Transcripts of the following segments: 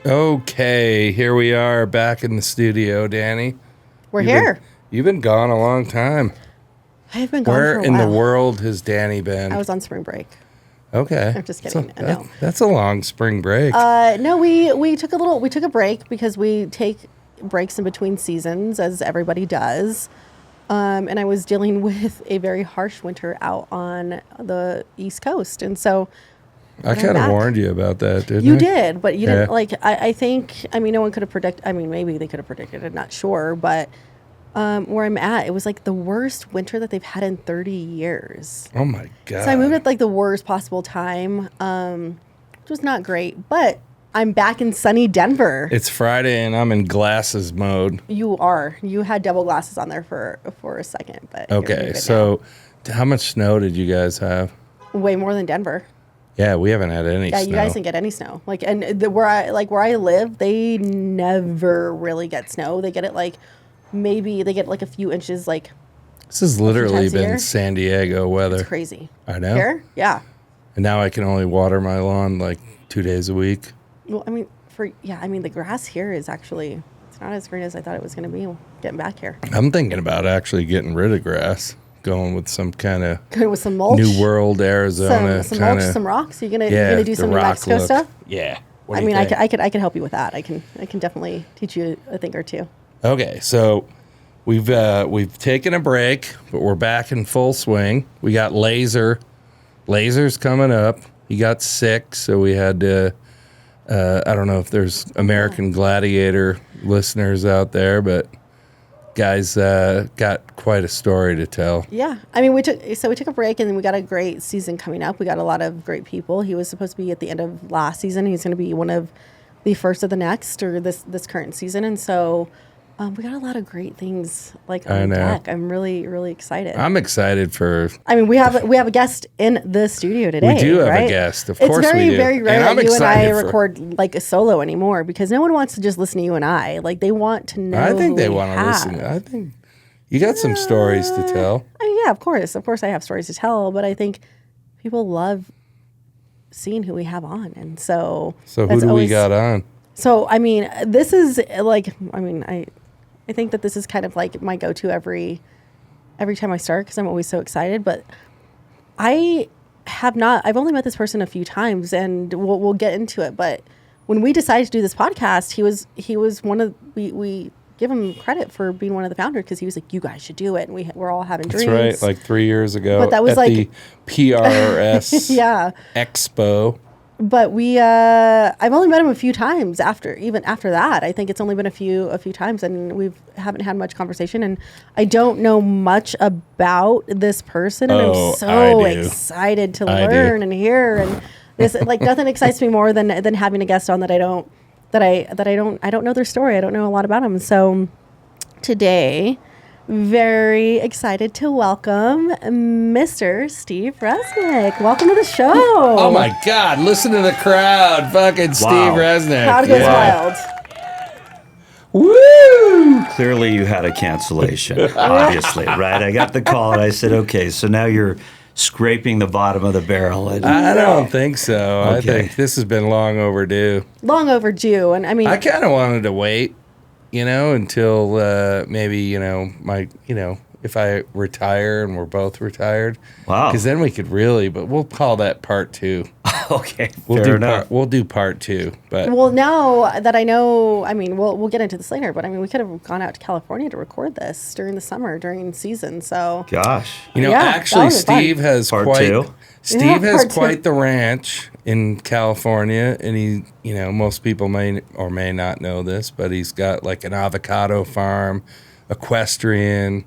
Okay, here we are back in the studio, Dani. We're here. You've been gone a long time. I've been gone Where for a in while. the world has Dani been? I was on spring break. Okay. I'm just kidding. So that's a long spring break. No, we took a break because we take breaks in between seasons, as everybody does. And I was dealing with a very harsh winter out on the East Coast, and so I kind of warned you about that, didn't I? You did, but you didn't like. I think. I mean, no one could have predicted. I mean, maybe they could have predicted it. Not sure, but where I'm at, it was like the worst winter that they've had in 30 years. Oh my god! So I moved at like the worst possible time, which was not great. But I'm back in sunny Denver. It's Friday and I'm in glasses mode. You are. You had double glasses on there for a second, but okay. So, how much snow did you guys have? Way more than Denver. Yeah, we haven't had any snow. Yeah, you guys didn't get any snow. Like, and where I live, they never really get snow. They get it like maybe they get like a few inches. Like, this has literally been San Diego weather. It's crazy. I know. Here, yeah. And now I can only water my lawn like 2 days a week. Well, I mean, the grass here is actually it's not as green as I thought it was going to be getting back here. I'm thinking about actually getting rid of grass. Going with some kind of with some mulch, New World, Arizona, some mulch, some rocks. You're gonna do some New Mexico stuff. Yeah, I mean, I could help you with that. I can definitely teach you a thing or two. Okay, so we've taken a break, but we're back in full swing. We got Laser's coming up. He got sick, so we had to. I don't know if there's American Gladiator listeners out there, but. Guys got quite a story to tell. Yeah. I mean, we took a break and then we got a great season coming up. We got a lot of great people. He was supposed to be at the end of last season. He's going to be one of the first of the next or this current season. And so we got a lot of great things like on deck. I'm really, really excited. I'm excited for. I mean, we have a guest in the studio today. We do have a guest, of course. It's we do. very rare that you and I record like a solo anymore because no one wants to just listen to you and I. Like they want to know. I think they want to listen. I think you got some stories to tell. Yeah, of course I have stories to tell, but I think people love seeing who we have on, and so. So who do we got on? So I mean, this is like I think that this is kind of like my go-to every time I start because I'm always so excited. But I've only met this person a few times, and we'll get into it. But when we decided to do this podcast, he was one of we give him credit for being one of the founders because he was like, you guys should do it, and we're all having dreams. That's right, like 3 years ago. But that was at like the PRS Expo. But I've only met him a few times after that. I think it's only been a few times, and we haven't had much conversation. And I don't know much about this person, and I'm so excited to learn and hear. And this like nothing excites me more than having a guest on that I don't know their story. I don't know a lot about them. So today. Very excited to welcome Mr. Steve Resnick. Welcome to the show. Oh my God! Listen to the crowd, fucking Steve Resnick. Crowd goes wild. Woo! Clearly, you had a cancellation. Obviously, right? I got the call and I said, "Okay, so now you're scraping the bottom of the barrel." I don't think so. Okay. I think this has been long overdue. Long overdue, and I mean, I kind of wanted to wait. Until maybe, if I retire and we're both retired. Wow. Because then we could really, but we'll call that part 2. Okay, fair enough. We'll do part 2. But well, now that I know, I mean, we'll get into this later, but I mean, we could have gone out to California to record this during the summer, during season, so. Gosh. Actually, Steve has quite the ranch in California, and he, most people may or may not know this, but he's got like an avocado farm, equestrian.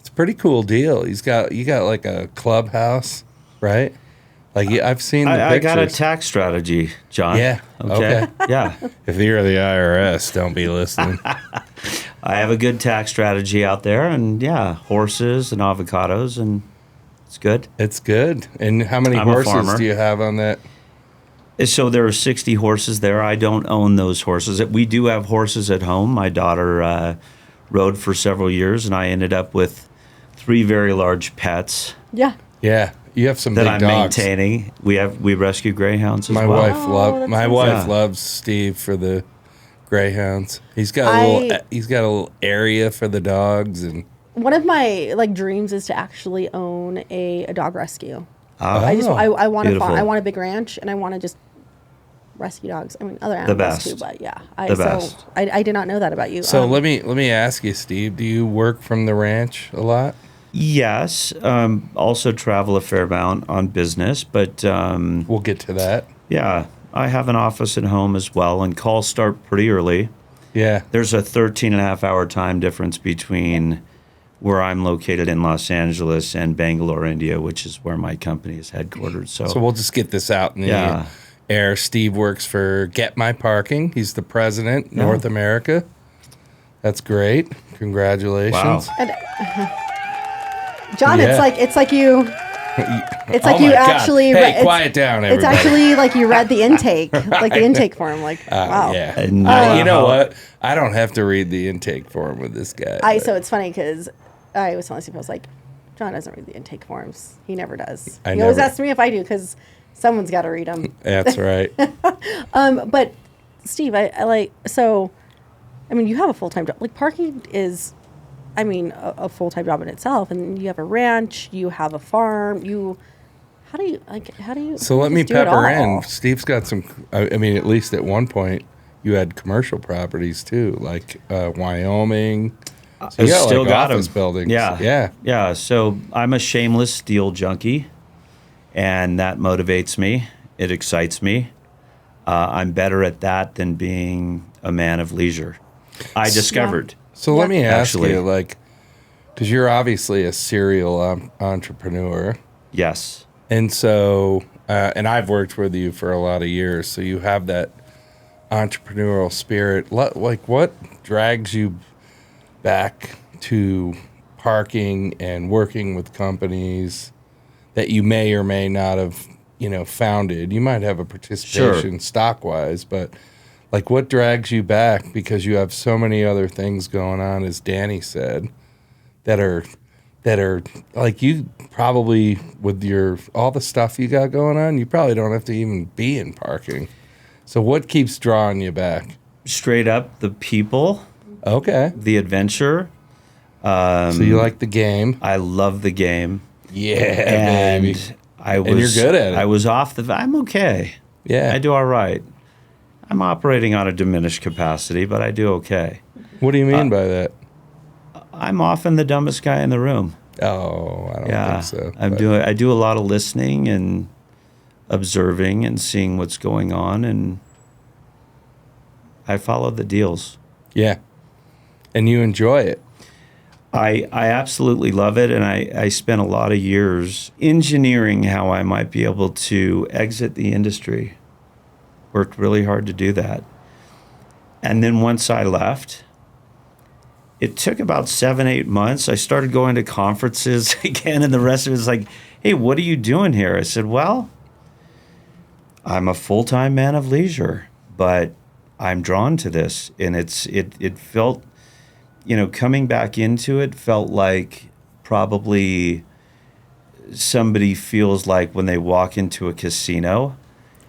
It's a pretty cool deal. You got like a clubhouse, right? Like I've seen the pictures. I got a tax strategy, John. Yeah. Okay. Yeah. If you're the IRS, don't be listening. I have a good tax strategy out there, and horses and avocados, and it's good. It's good. And how many horses do you have on that? So there are 60 horses there. I don't own those horses. We do have horses at home. My daughter rode for several years, and I ended up with 3 very large pets. Yeah. Yeah. You have some that big I'm dogs. maintaining. We rescue greyhounds as My well. that's my nice. wife Yeah. loves Steve for the greyhounds. He's got a little area for the dogs, and One of my like dreams is to actually own a dog rescue. Ah, I want beautiful. I want a big ranch, and I want to just rescue dogs. I mean, other The animals too, best. but yeah, The best. I did not know that about you. so let me ask you, Steve. Do you work from the ranch a lot? Yes. Also travel a fair amount on business, but We'll get to that. yeah, I have an office at home as well, and calls start pretty early. Yeah. There's a 13 and a half hour time difference between where I'm located in Los Angeles and Bangalore, India, which is where my company is headquartered. So we'll just get this out in the Yeah. air. Steve works for Get My Parking. He's the president, North America. That's great. Congratulations. Wow. And, John, Yeah. it's like you. It's like Oh you my God. actually. Hey, quiet down, It's everybody. actually like you read the intake, like the intake form. Like, wow. Yeah. And You know what? I don't have to read the intake form with this guy. So it's funny because I was telling Steve, I was like, John doesn't read the intake forms. He never does. I He always never- asks me if I do because someone's got to read them. That's right. But Steve, I like so. I mean, you have a full time job. Like parking is, I mean, a full time job in itself. And you have a ranch. You have a farm. How do you? So let just me do it pepper all? in. Steve's got some. I mean, at least at one point, you had commercial properties too, like Wyoming. So you got Still like got office 'em. buildings. Yeah. Yeah. So I'm a shameless steel junkie, and that motivates me. It excites me. I'm better at that than being a man of leisure. I discovered. So let me ask Actually. you, like, because you're obviously a serial entrepreneur, Yes. and so, and I've worked with you for a lot of years, so you have that entrepreneurial spirit. Like, what drags you back to parking and working with companies that you may or may not have, founded? You might have a participation stock-wise, but like, what drags you back because you have so many other things going on, as Dani said, that are like, you probably, with all the stuff you got going on, you probably don't have to even be in parking. So what keeps drawing you back? Straight up, the people, Okay. the adventure. So you like the game. I love the game. Yeah, And baby. I was. And you're good at it. I was off the. I'm okay. Yeah. I do all right. I'm operating on a diminished capacity, but I do okay. What do you mean by that? I'm often the dumbest guy in the room. Oh, I don't Yeah, think so. I do a lot of listening and observing and seeing what's going on, and I follow the deals. Yeah. And you enjoy it. I absolutely love it, and I spent a lot of years engineering how I might be able to exit the industry. Worked really hard to do that. And then once I left, it took about 7-8 months. I started going to conferences again, and the rest of it was like, hey, what are you doing here? I said, well, I'm a full-time man of leisure, but I'm drawn to this. And it felt, coming back into it felt like probably somebody feels like when they walk into a casino.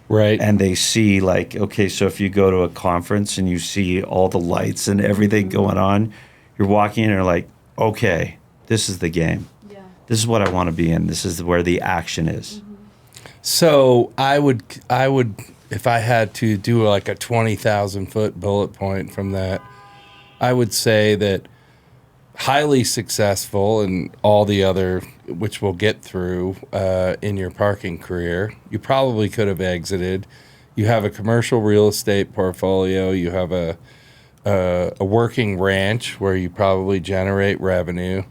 Right. And they see, like, okay, so if you go to a conference and you see all the lights and everything going on, you're walking in and you're like, okay, this is the game. Yeah. This is what I want to be in. This is where the action is. So I would, if I had to do like a 20,000 foot bullet point from that, I would say that highly successful and all the other, which we'll get through in your parking career, you probably could have exited. You have a commercial real estate portfolio. You have a working ranch where you probably generate revenue.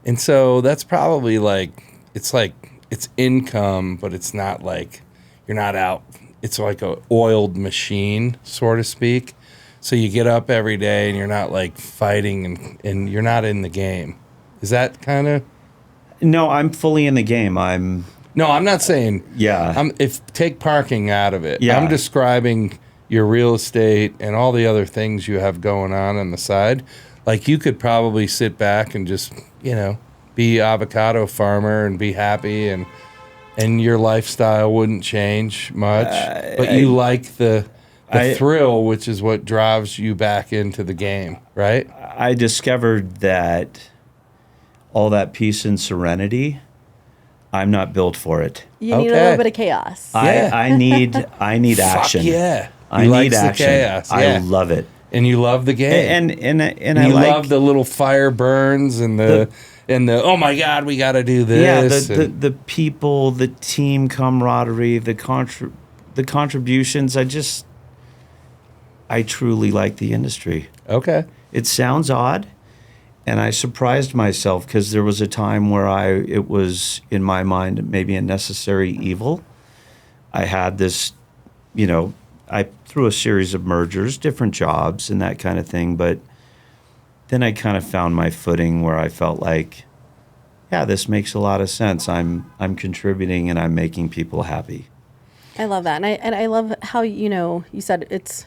And so that's probably it's income, but it's not like you're not out. It's like a oiled machine, so to speak. So you get up every day and you're not like fighting and you're not in the game. Is that kind of? No, I'm fully in the game. No, I'm not saying. Yeah. If take parking out of it. Yeah. I'm describing your real estate and all the other things you have going on the side. Like, you could probably sit back and just, be avocado farmer and be happy and and your lifestyle wouldn't change much, but you like the thrill, which is what drives you back into the game, right? I discovered that all that peace and serenity, I'm not built for it. You need a little bit of chaos. I need action. Fuck yeah. I need action. The chaos. I love it. And you love the game. And I love the little fire burns and the oh my God, we got to do this. Yeah, the people, the team camaraderie, the contributions. I truly like the industry. Okay. It sounds odd, and I surprised myself because there was a time where it was in my mind maybe a necessary evil. I had this, I through a series of mergers, different jobs and that kind of thing, but then I kind of found my footing where I felt like, yeah, this makes a lot of sense. I'm contributing and I'm making people happy. I love that, and I love how you said it's,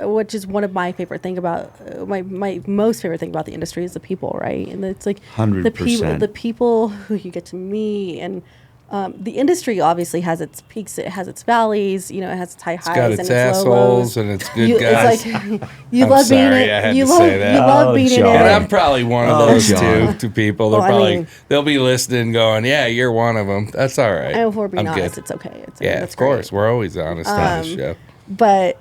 which is one of my favorite thing about my most favorite thing about the industry is the people, right? And it's like 100%. the people who you get to meet, and the industry obviously has its peaks, it has its valleys, it has its high highs, got and its its low lows. assholes and its good guys. It's like you love being in. You love being in it. And I'm probably one of those John. two people. They'll be listening, going, "Yeah, you're one of them." That's all right. And if we're being honest, good. it's okay. That's of course. Great. We're always honest on this show. But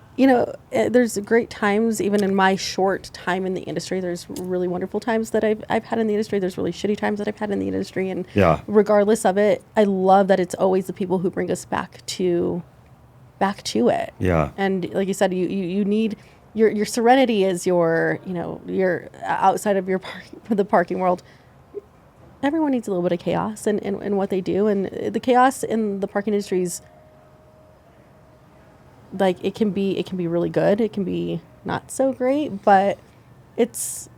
there's great times, even in my short time in the industry. There's really wonderful times that I've had in the industry. There's really shitty times that I've had in the industry, and regardless of it, I love that it's always the people who bring us back to it. Yeah. And like you said, you need your serenity is your outside of the parking world. Everyone needs a little bit of chaos in what they do, and the chaos in the parking industry is, like, it can be really good. It can be not so great, but it's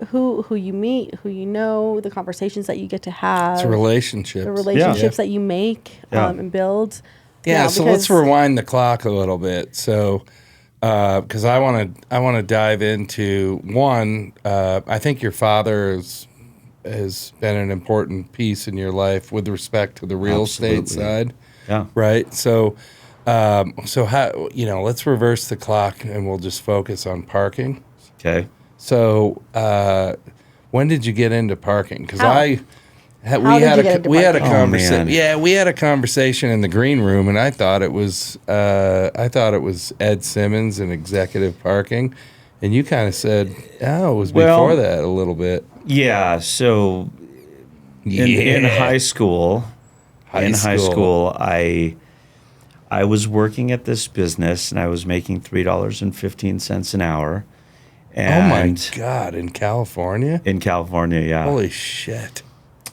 who you meet, who you know, the conversations that you get to have. It's relationships. The relationships that you make and build. Yeah, so let's rewind the clock a little bit. So, because I want to dive into one. I think your father has been an important piece in your life with respect to the real estate side. Yeah. Right. So how, let's reverse the clock and we'll just focus on parking. Okay. So, when did you get into parking? Because we had a conversation. Yeah, we had a conversation in the green room, and I thought it was Ed Simmons and executive parking, and you kind of said, "Oh, it was before that a little bit." Yeah. So, in high school, I was working at this business, and I was making $3.15 an hour. And oh my God! In California? In California, yeah. Holy shit!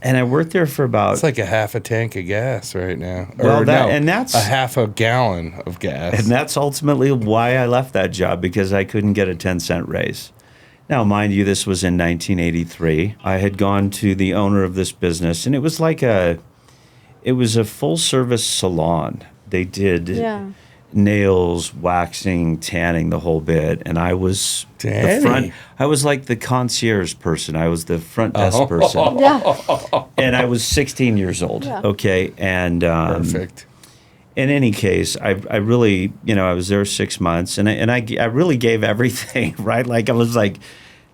And I worked there for about... It's like a half a tank of gas right now. Well, that's a half a gallon of gas. And that's ultimately why I left that job, because I couldn't get a 10-cent raise. Now, mind you, this was in 1983. I had gone to the owner of this business, and it was like a full-service salon. They did nails, waxing, tanning, the whole bit. And I was the front. I was like the concierge person. I was the front desk person. Yeah. And I was 16 years old. Yeah. Okay. And perfect. In any case, I really, I was there 6 months, and I really gave everything, right? Like I was like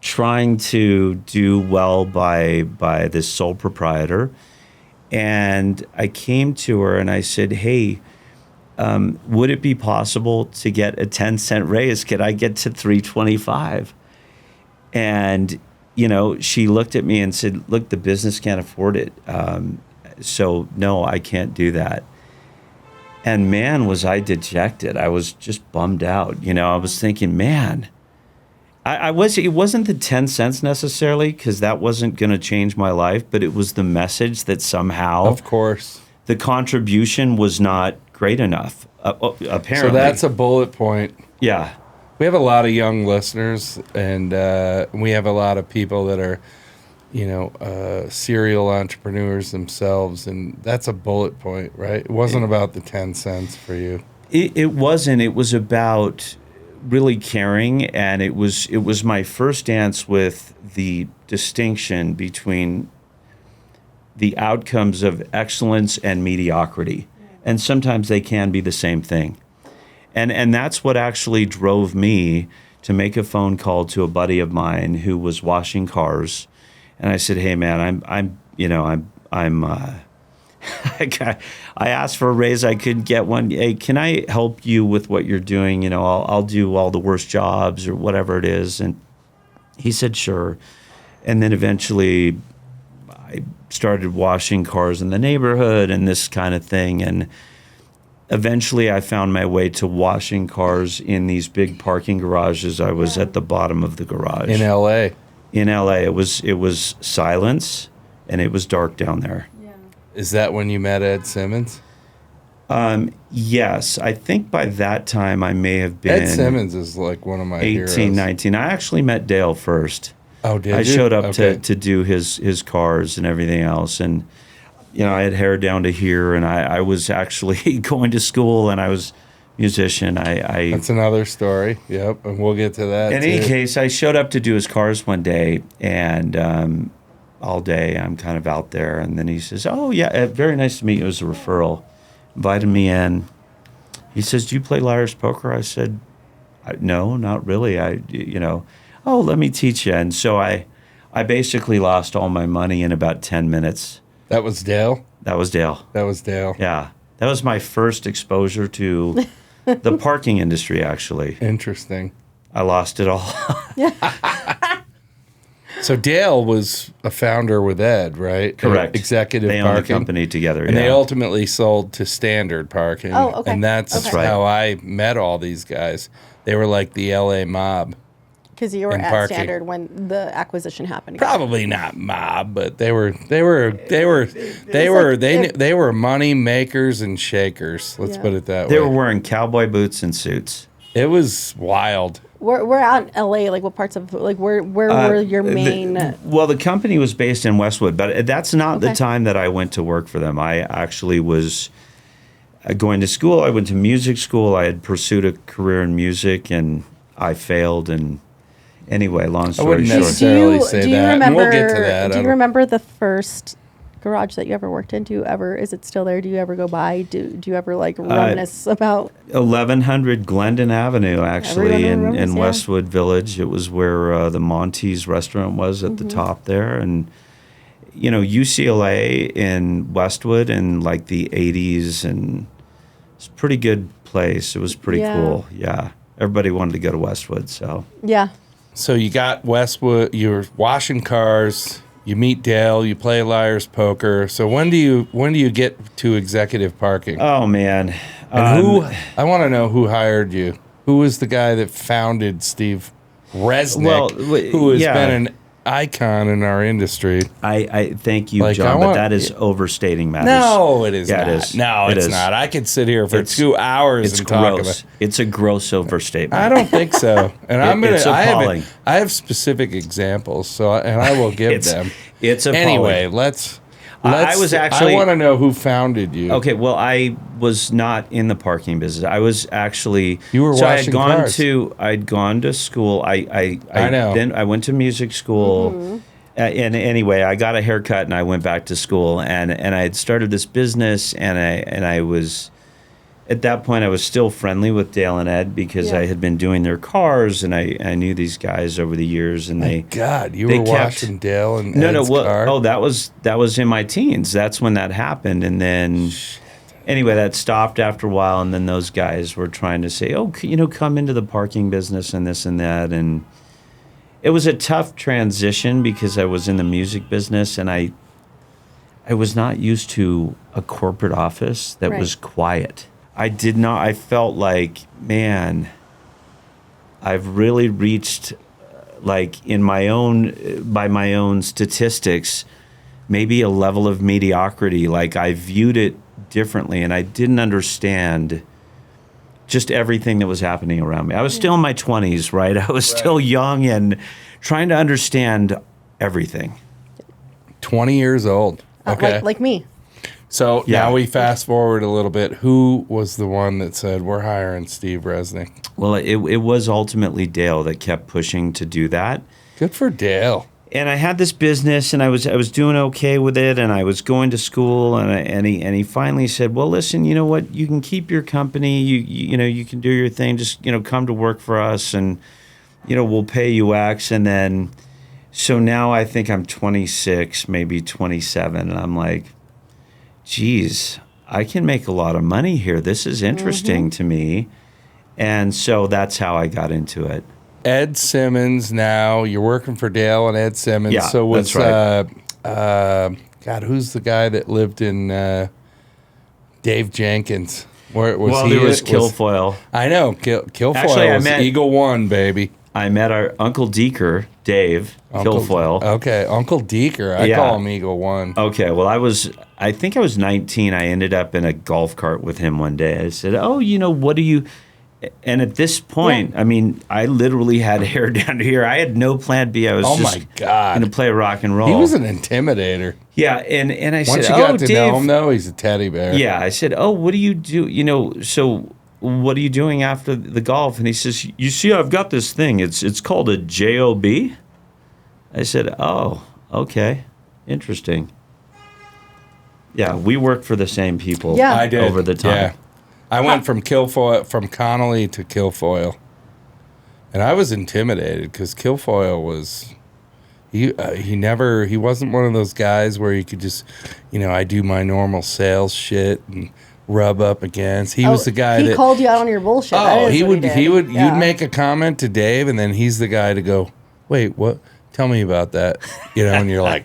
trying to do well by this sole proprietor. And I came to her and I said, "Hey, would it be possible to get a 10-cent raise? Could I get to $3.25?" And, she looked at me and said, "Look, the business can't afford it. So no, I can't do that." And man, was I dejected. I was just bummed out. I was thinking, man, it wasn't the 10 cents necessarily, because that wasn't going to change my life, but it was the message that somehow, of course, the contribution was not great enough, apparently. So that's a bullet point. Yeah. We have a lot of young listeners, and we have a lot of people that are, serial entrepreneurs themselves, and that's a bullet point, right? It wasn't about the 10 cents for you. It wasn't. It was about really caring, and it was my first dance with the distinction between the outcomes of excellence and mediocrity. And sometimes they can be the same thing. And that's what actually drove me to make a phone call to a buddy of mine who was washing cars. And I said, "Hey man, I asked for a raise. I couldn't get one. Hey, can I help you with what you're doing? You know, I'll do all the worst jobs or whatever it is." And he said, "Sure." And then eventually I started washing cars in the neighborhood and this kind of thing. And eventually I found my way to washing cars in these big parking garages. I was at the bottom of the garage. In L.A.? In L.A. It was silence and it was dark down there. Is that when you met Ed Simmons? Yes. I think by that time I may have been... Ed Simmons is like one of my 18, heroes. 19. I actually met Dale first. Oh, did you? I showed up to do his cars and everything else. And, you know, I had hair down to here, and I was actually going to school, and I was a musician. That's another story. Yep, and we'll get to that, In any case, I showed up to do his cars one day, and all day I'm kind of out there. And then he says, "Oh, yeah, very nice to meet you." It was a referral. Invited me in. He says, "Do you play liar's poker?" I said, "No, not really. Oh, let me teach you." And so I basically lost all my money in about 10 minutes. That was Dale? That was Dale. That was Dale. Yeah. That was my first exposure to the parking industry, actually. Interesting. I lost it all. So Dale was a founder with Ed, right? Correct. Executive They Parking. owned the company together, And they ultimately sold to Standard Parking. Oh, okay. And that's right. how I met all these guys. They were like the LA mob. Because you were in at parking. Standard when the acquisition happened. Probably not mob, but they were money makers and shakers. Let's Yeah. put it that They way. were wearing cowboy boots and suits. It was wild. We're out in LA. Like, what parts of where were your main? The company was based in Westwood, but that's not the time that I went to work for them. I actually was going to school. I went to music school. I had pursued a career in music, and I failed. And anyway, long I story wouldn't short. necessarily say that. And we'll get to that. Do you remember the first garage that you ever worked in? Is it still there? Do you ever go by? Do you ever like reminisce about 1100 Glendon Avenue, actually, Everyone remembers, in yeah. Westwood Village. It was where the Monty's restaurant was at the top there. And, you know, UCLA in Westwood in like the 80s, and it's a pretty good place. It was pretty cool. Yeah. Everybody wanted to go to Westwood, so. Yeah. So you got Westwood, you're washing cars, you meet Dale, you play liar's poker. So when do you get to executive parking? Oh, man. And I want to know who hired you. Who was the guy that founded Steve Resnick, who has been an icon in our industry? I thank you, Like, John, but that is overstating matters. No, it is Yeah, not. it is. No, It it's is. not. I could sit here for It's- 2 hours It's and talk gross. about. It's a gross overstatement. I don't think so. And It's appalling. I have specific examples, and I will give them. It's appalling. Anyway, let's. I was actually- I want to know who founded you. Okay, well, I was not in the parking business. I was actually. You were washing cars. I'd gone to school. I know. Then I went to music school. And anyway, I got a haircut and I went back to school, and I had started this business, and I was. At that point, I was still friendly with Dale and Ed because I had been doing their cars, and I knew these guys over the years, and God, you they were kept- washing Dale and No, Ed's car? oh, that was in my teens. That's when that happened, and then anyway, that stopped after a while, and then those guys were trying to say, "Oh, come into the parking business and this and that," and it was a tough transition because I was in the music business, and I was not used to a corporate office that was quiet. I felt like, man, I've really reached, like, by my own statistics, maybe a level of mediocrity. Like, I viewed it differently, and I didn't understand just everything that was happening around me. I was still in my 20s, right? I was still young and trying to understand everything. 20 years old. Okay. like me. So now we fast forward a little bit. Who was the one that said, we're hiring Steve Resnick? Well, it was ultimately Dale that kept pushing to do that. Good for Dale. and I had this business, and I was doing okay with it, and I was going to school, and he finally said, well, listen, you know what, you can keep your company, you can do your thing, just come to work for us, and we'll pay you X. And then so now I think I'm 26, maybe 27, and I'm like, geez, I can make a lot of money here. This is interesting to me. And so that's how I got into it. Ed Simmons, now you're working for Dale and Ed Simmons. Yeah, so was, that's God, who's the guy that lived in Dave Jenkins? Where was well, he? there was Kilfoyle. I know. Kilfoyle Actually, was Eagle One, baby. I met our Uncle Deeker, Dave Kilfoyle. Okay, Uncle Deeker. I call him Eagle One. Okay, well, I think I was 19. I ended up in a golf cart with him one day. I said, oh, what do you... And at this point, I mean, I literally had hair down to here. I had no plan B. I was just going to play rock and roll. He was an intimidator. Yeah, and I said, once you got to know him, though, he's a teddy bear. Yeah, I said, oh, what do you do? So what are you doing after the golf? And he says, you see, I've got this thing. It's called a job. I said, oh, okay, interesting. Yeah, we worked for the same people. Yeah. I did over the time. Yeah. I went from Connolly to Kilfoyle, and I was intimidated because Kilfoyle was he wasn't one of those guys where you could just I do my normal sales shit and rub up against. He was the guy that called you out on your bullshit. Oh, he would you'd make a comment to Dave, and then he's the guy to go, wait, what? Tell me about that. And you're like,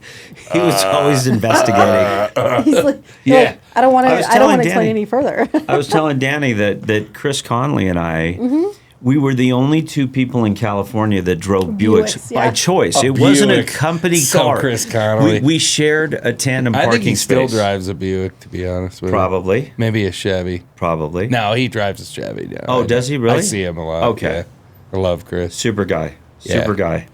he was always investigating. He's like, yeah. I don't want to explain Dani, any further. I was telling Dani that Chris Conley and I, we were the only two people in California that drove Buicks by choice. It wasn't a company car. Chris Conley. We shared a tandem parking I think he still space. drives a Buick, to be honest with you. Probably. Maybe a Chevy. Probably. No, he drives a Chevy now. Oh, does he really? I see him a lot. Okay. Yeah. I love Chris. Super guy. Yeah. Super guy.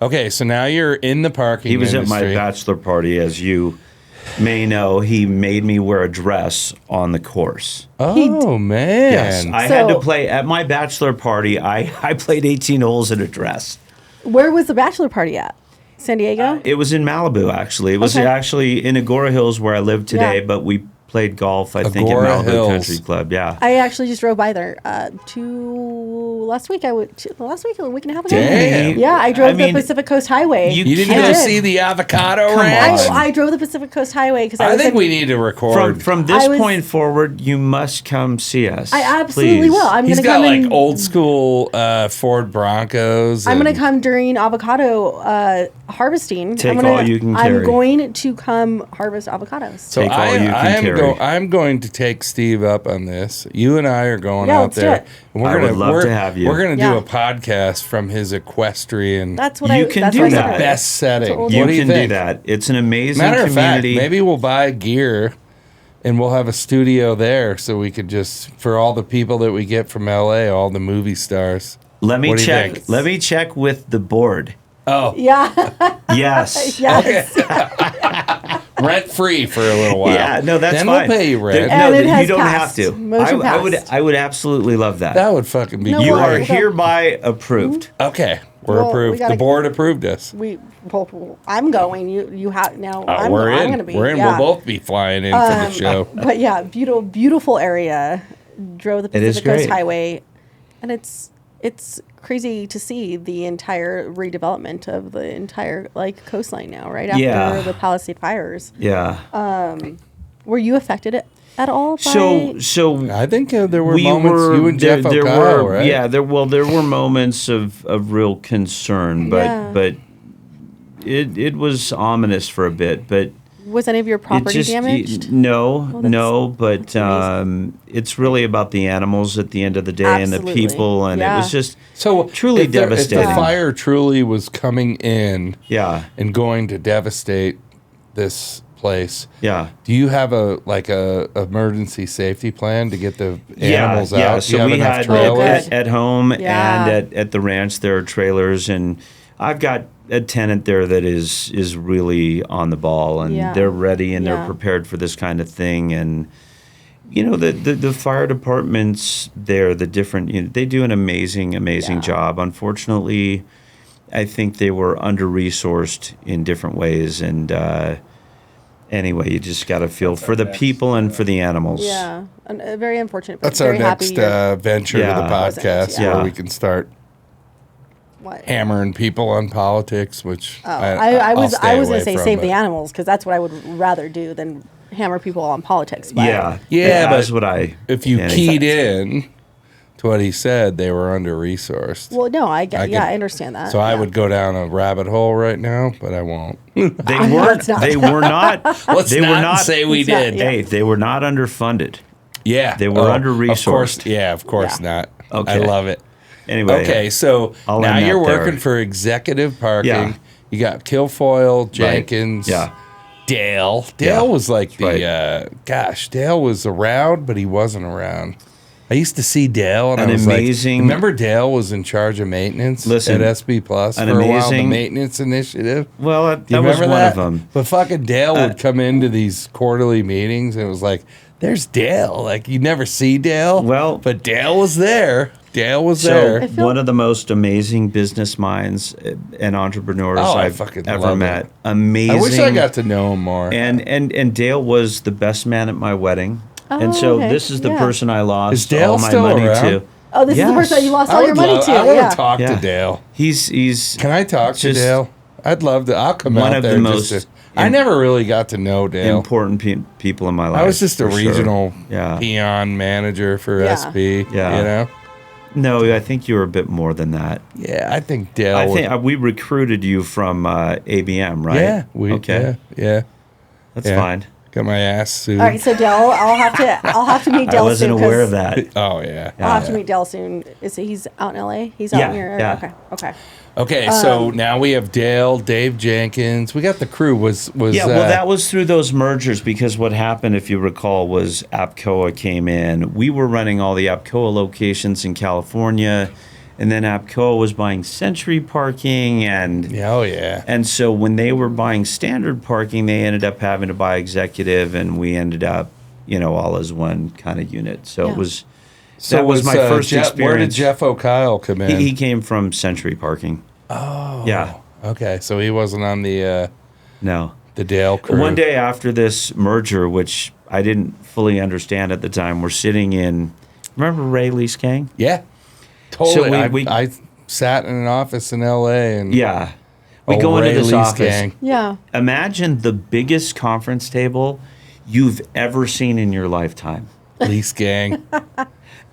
Okay, so now you're in the parking He was industry. at my bachelor party, as you may know. He made me wear a dress on the course. Oh, man. Yes, I had to play at my bachelor party. I played 18 holes in a dress. Where was the bachelor party at? San Diego? It was in Malibu, actually. It was actually in Agora Hills where I live today, but we played golf, I think, at Agora Malibu Hills. Country Club. Yeah. I actually just drove by there last week. A week and a half ago. Damn. Yeah, I drove the Pacific Coast Highway. You You didn't can't- go see the avocado Come ranch? on. I drove the Pacific Coast Highway because I think we need to record. From this point forward, you must come see us. I absolutely please. will. I'm He's gonna got come like in, old school Ford Broncos. I'm going and- to come during avocado harvesting. Take I'm all you can carry. I'm going to come harvest avocados. So Take all you can carry. I'm going to take Steve up on this. You and I are going Yeah, out let's do there. it. And I would love to have you. We're going to Yeah. do a podcast from his equestrian That's what You can that's do what I that. said. best setting. what What You do you can think? do that. It's an amazing Matter of fact, community. maybe we'll buy gear and we'll have a studio there so we could just, for all the people that we get from LA, all the movie stars. Let me What do you check. think? Let me check with the board. Oh, Yeah. Yes. Yes. rent free for a little while. Yeah, no, that's then fine. we'll pay you rent. And No, it has you don't passed. have to. Motion passed. I would absolutely love that. That would fucking be No, You great. are we'll- hereby approved. Okay, we're Well, we approved. gotta- The board approved us. I'm going. You have now. I'm We're in. going to be. We're in. Yeah. We'll both be flying in for the show. But yeah, beautiful area. Drove the It is Pacific Coast great. Highway, and it's crazy to see the entire redevelopment of the entire coastline now. Right after Yeah. the Palisade fires, Yeah. were you affected at all? By, So I think there were we moments were you and Jeff there O'Kyle, were right? yeah there were moments of real concern, but Yeah. but it was ominous for a bit, but was any of your it property just damaged? no, Oh, that's- but amazing. it's really about the animals at the end of the day and the Absolutely. people, and Yeah. it was just So truly if devastating. the fire truly was coming in yeah and going to devastate this place, yeah. do you have a emergency safety plan to get the animals out? Yeah, Do you so have we enough had trailers? at home Yeah. and at the ranch there are trailers, and I've got a tenant there that is really on the ball, and Yeah. they're ready and Yeah. they're prepared for this kind of thing. And the fire departments there, the different they do an amazing Yeah. job. Unfortunately, I think they were under-resourced in different ways. And anyway, you just got to feel for the people and for the animals. Yeah, very unfortunate. But That's our very happy next you're- venture to the Yeah. podcast, Yeah. where we can start What? hammering people on politics, which Oh, I was stay going away to say from, save but- the animals because that's what I would rather do than hammer people on politics. But Yeah, Yeah, that's but what I. If you yeah, keyed in to what he said, they were under-resourced. Well, no, I get. I I understand that. So I yeah. would go down a rabbit hole right now, but I won't. They Let's weren't. not. They were not. Let's they not were not. say we Let's not, did. yeah. Hey, they were not underfunded. Yeah. They were Of course, under-resourced. yeah, of course Yeah. not. Okay. I love it. Anyway. Okay, so I'll now end you're that there. working for executive parking. Yeah. You got Kilfoyle, Jenkins, Yeah. Dale. Yeah, Dale was like that's the, Dale was around, but he wasn't around. I used to see Dale, and An I was amazing- like, remember Dale was in charge of maintenance Listen, at SB Plus for an a while, the amazing- maintenance initiative. Well, You that was remember one that? of them. But fucking Dale would come into these quarterly meetings, and it was like, there's Dale. Like, you never see Dale. Well- but Dale was there. Dale was So there. feel- one of the most amazing business minds and entrepreneurs Oh, I I've fucking ever love met. him. Amazing. I wish I got to know him more. And Dale was the best man at my wedding. Oh, and so okay. this is the Yeah. person I lost Is Dale all my still money around? to. Oh, this is the Yes. person that you lost I all your would money love- to. I want Yeah. to talk Yeah. to Dale. He's Can I talk to Just Dale? I'd love to. I'll come one out of there. the just most to, I never really got to know Dale. important people in my life. I was just a for sure. regional Yeah. peon manager for Yeah. SB. Yeah. You know? No, I think you were a bit more than that. Yeah, I think Dale. I would- think we recruited you from ABM, right? Yeah. Okay. Yeah. That's Yeah. fine. Got my ass sued. All right, so Dale, I'll have to meet I Dale wasn't soon. aware 'cause of that. Oh yeah. I'll have to meet Dale soon. He's out in LA? He's out Yeah, in your area? yeah. Okay. Okay. Okay, so now we have Dale, Dave Jenkins. We got the crew. Was Yeah, well, that was through those mergers because what happened, if you recall, was APCOA came in. We were running all the APCOA locations in California, and then APCOA was buying Century Parking, and Oh yeah. and so when they were buying standard parking, they ended up having to buy executive, and we ended up, all as one kind of unit. So Yeah. it was. So that was my first Where did experience. Jeff O'Kyle come in? He came from Century Parking. oh. Yeah. Okay, so he wasn't on the No. Dale crew. One day after this merger, which I didn't fully understand at the time, we're sitting in. Remember Ray Leeskang? Yeah. Totally. So we- I sat in an office in LA and Yeah. We Oh, go into Ray this office. Leeskang. Yeah. Imagine the biggest conference table you've ever seen in your lifetime. Lease gang.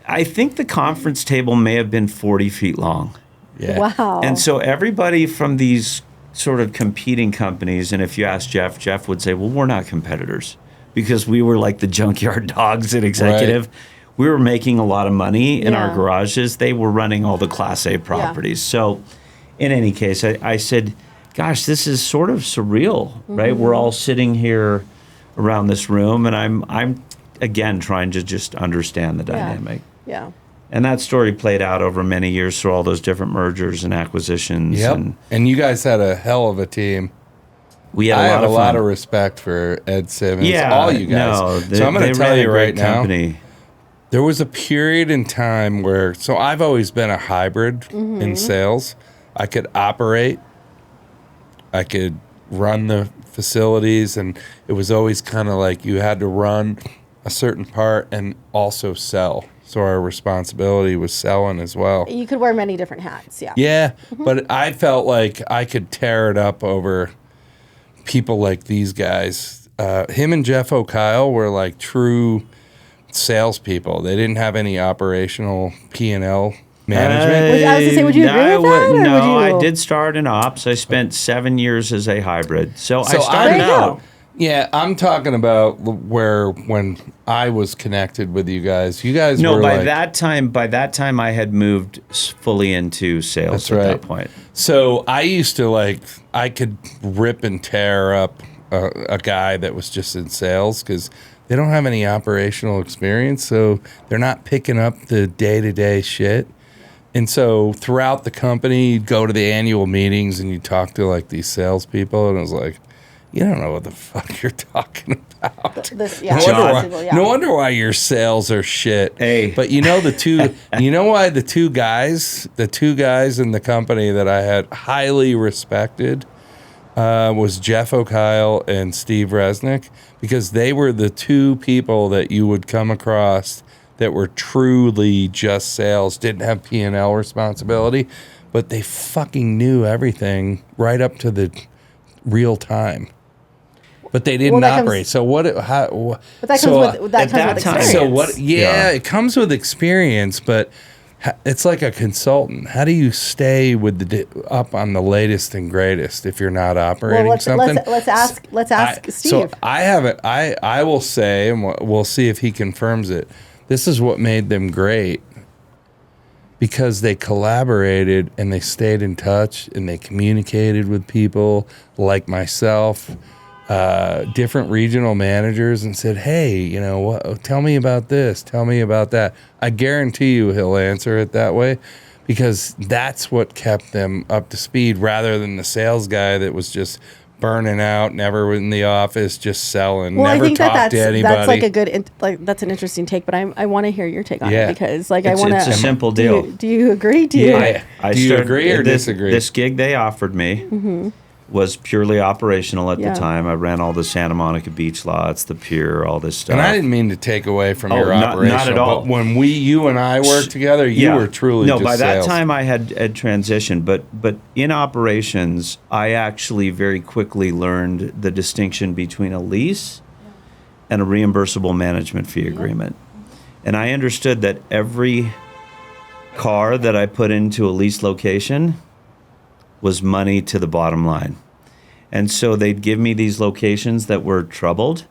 I think the conference table may have been 40 feet long. Yeah. Wow. And so everybody from these sort of competing companies, and if you ask Jeff would say, well, we're not competitors because we were like the junkyard dogs at executive. We were making a lot of money in our Yeah. garages. They were running all the Class A properties. So in any case, I said, gosh, this is sort of surreal, right? We're all sitting here around this room, and I'm again trying to just understand the Yeah. dynamic. Yeah. And that story played out over many years through all those different mergers and acquisitions. Yep. And And you guys had a hell of a team. we had I a have lot a of lot fun. of respect for Ed Simmons. Yeah, all you guys. No, So I'm going they to tell ran a you great right now. company. There was a period in time where, so I've always been a hybrid in sales. I could operate, I could run the facilities, and it was always kind of like you had to run a certain part and also sell. So our responsibility was selling as well. You could wear many different hats. Yeah. Yeah, but I felt like I could tear it up over people like these guys. Him and Jeff O'Kyle were like true salespeople. They didn't have any operational P&L management. I was gonna say, would you agree with that, or No, would you- I did start in ops. I spent 7 years as a hybrid. So I So started There you out. go. Yeah, I'm talking about when I was connected with you guys. You guys No, were by like, that time I had moved fully into sales That's at right. that point. So I used to I could rip and tear up a guy that was just in sales because they don't have any operational experience. So they're not picking up the day-to-day shit. And so throughout the company, you'd go to the annual meetings and you talk to like these salespeople, and it was like, You don't know what the fuck you're talking about. Yeah, No wonder why your sales are shit. Hey. But you know you know why the two guys in the company that I had highly respected was Jeff O'Kyle and Steve Resnick, because they were the two people that you would come across that were truly just sales, didn't have P&L responsibility, but they fucking knew everything right up to the real time. But they didn't operate. So what? How? But that comes with experience. So what? Yeah, it comes with experience, but it's like a consultant. How do you stay with up on the latest and greatest if you're not operating something? Let's ask Steve. So I haven't. I will say, and we'll see if he confirms it. This is what made them great, because they collaborated and they stayed in touch and they communicated with people like myself. Different regional managers, and said, hey, you know what, tell me about this, tell me about that. I guarantee you he'll answer it that way, because that's what kept them up to speed, rather than the sales guy that was just burning out, never in the office, just selling, never talked to anybody. That's like a good, that's an interesting take, but I want to hear your take on it, because I want to. It's a simple deal. Do you agree? Do you agree or disagree? This gig they offered me was purely operational at the time. I ran all the Santa Monica beach lots, the pier, all this stuff. And I didn't mean to take away from your operation. Not at all. But when you and I worked together, you were truly just by sales. that time I had transitioned. But in operations, I actually very quickly learned the distinction between a lease and a reimbursable management fee agreement. And I understood that every car that I put into a lease location was money to the bottom line. And so they'd give me these locations that were troubled,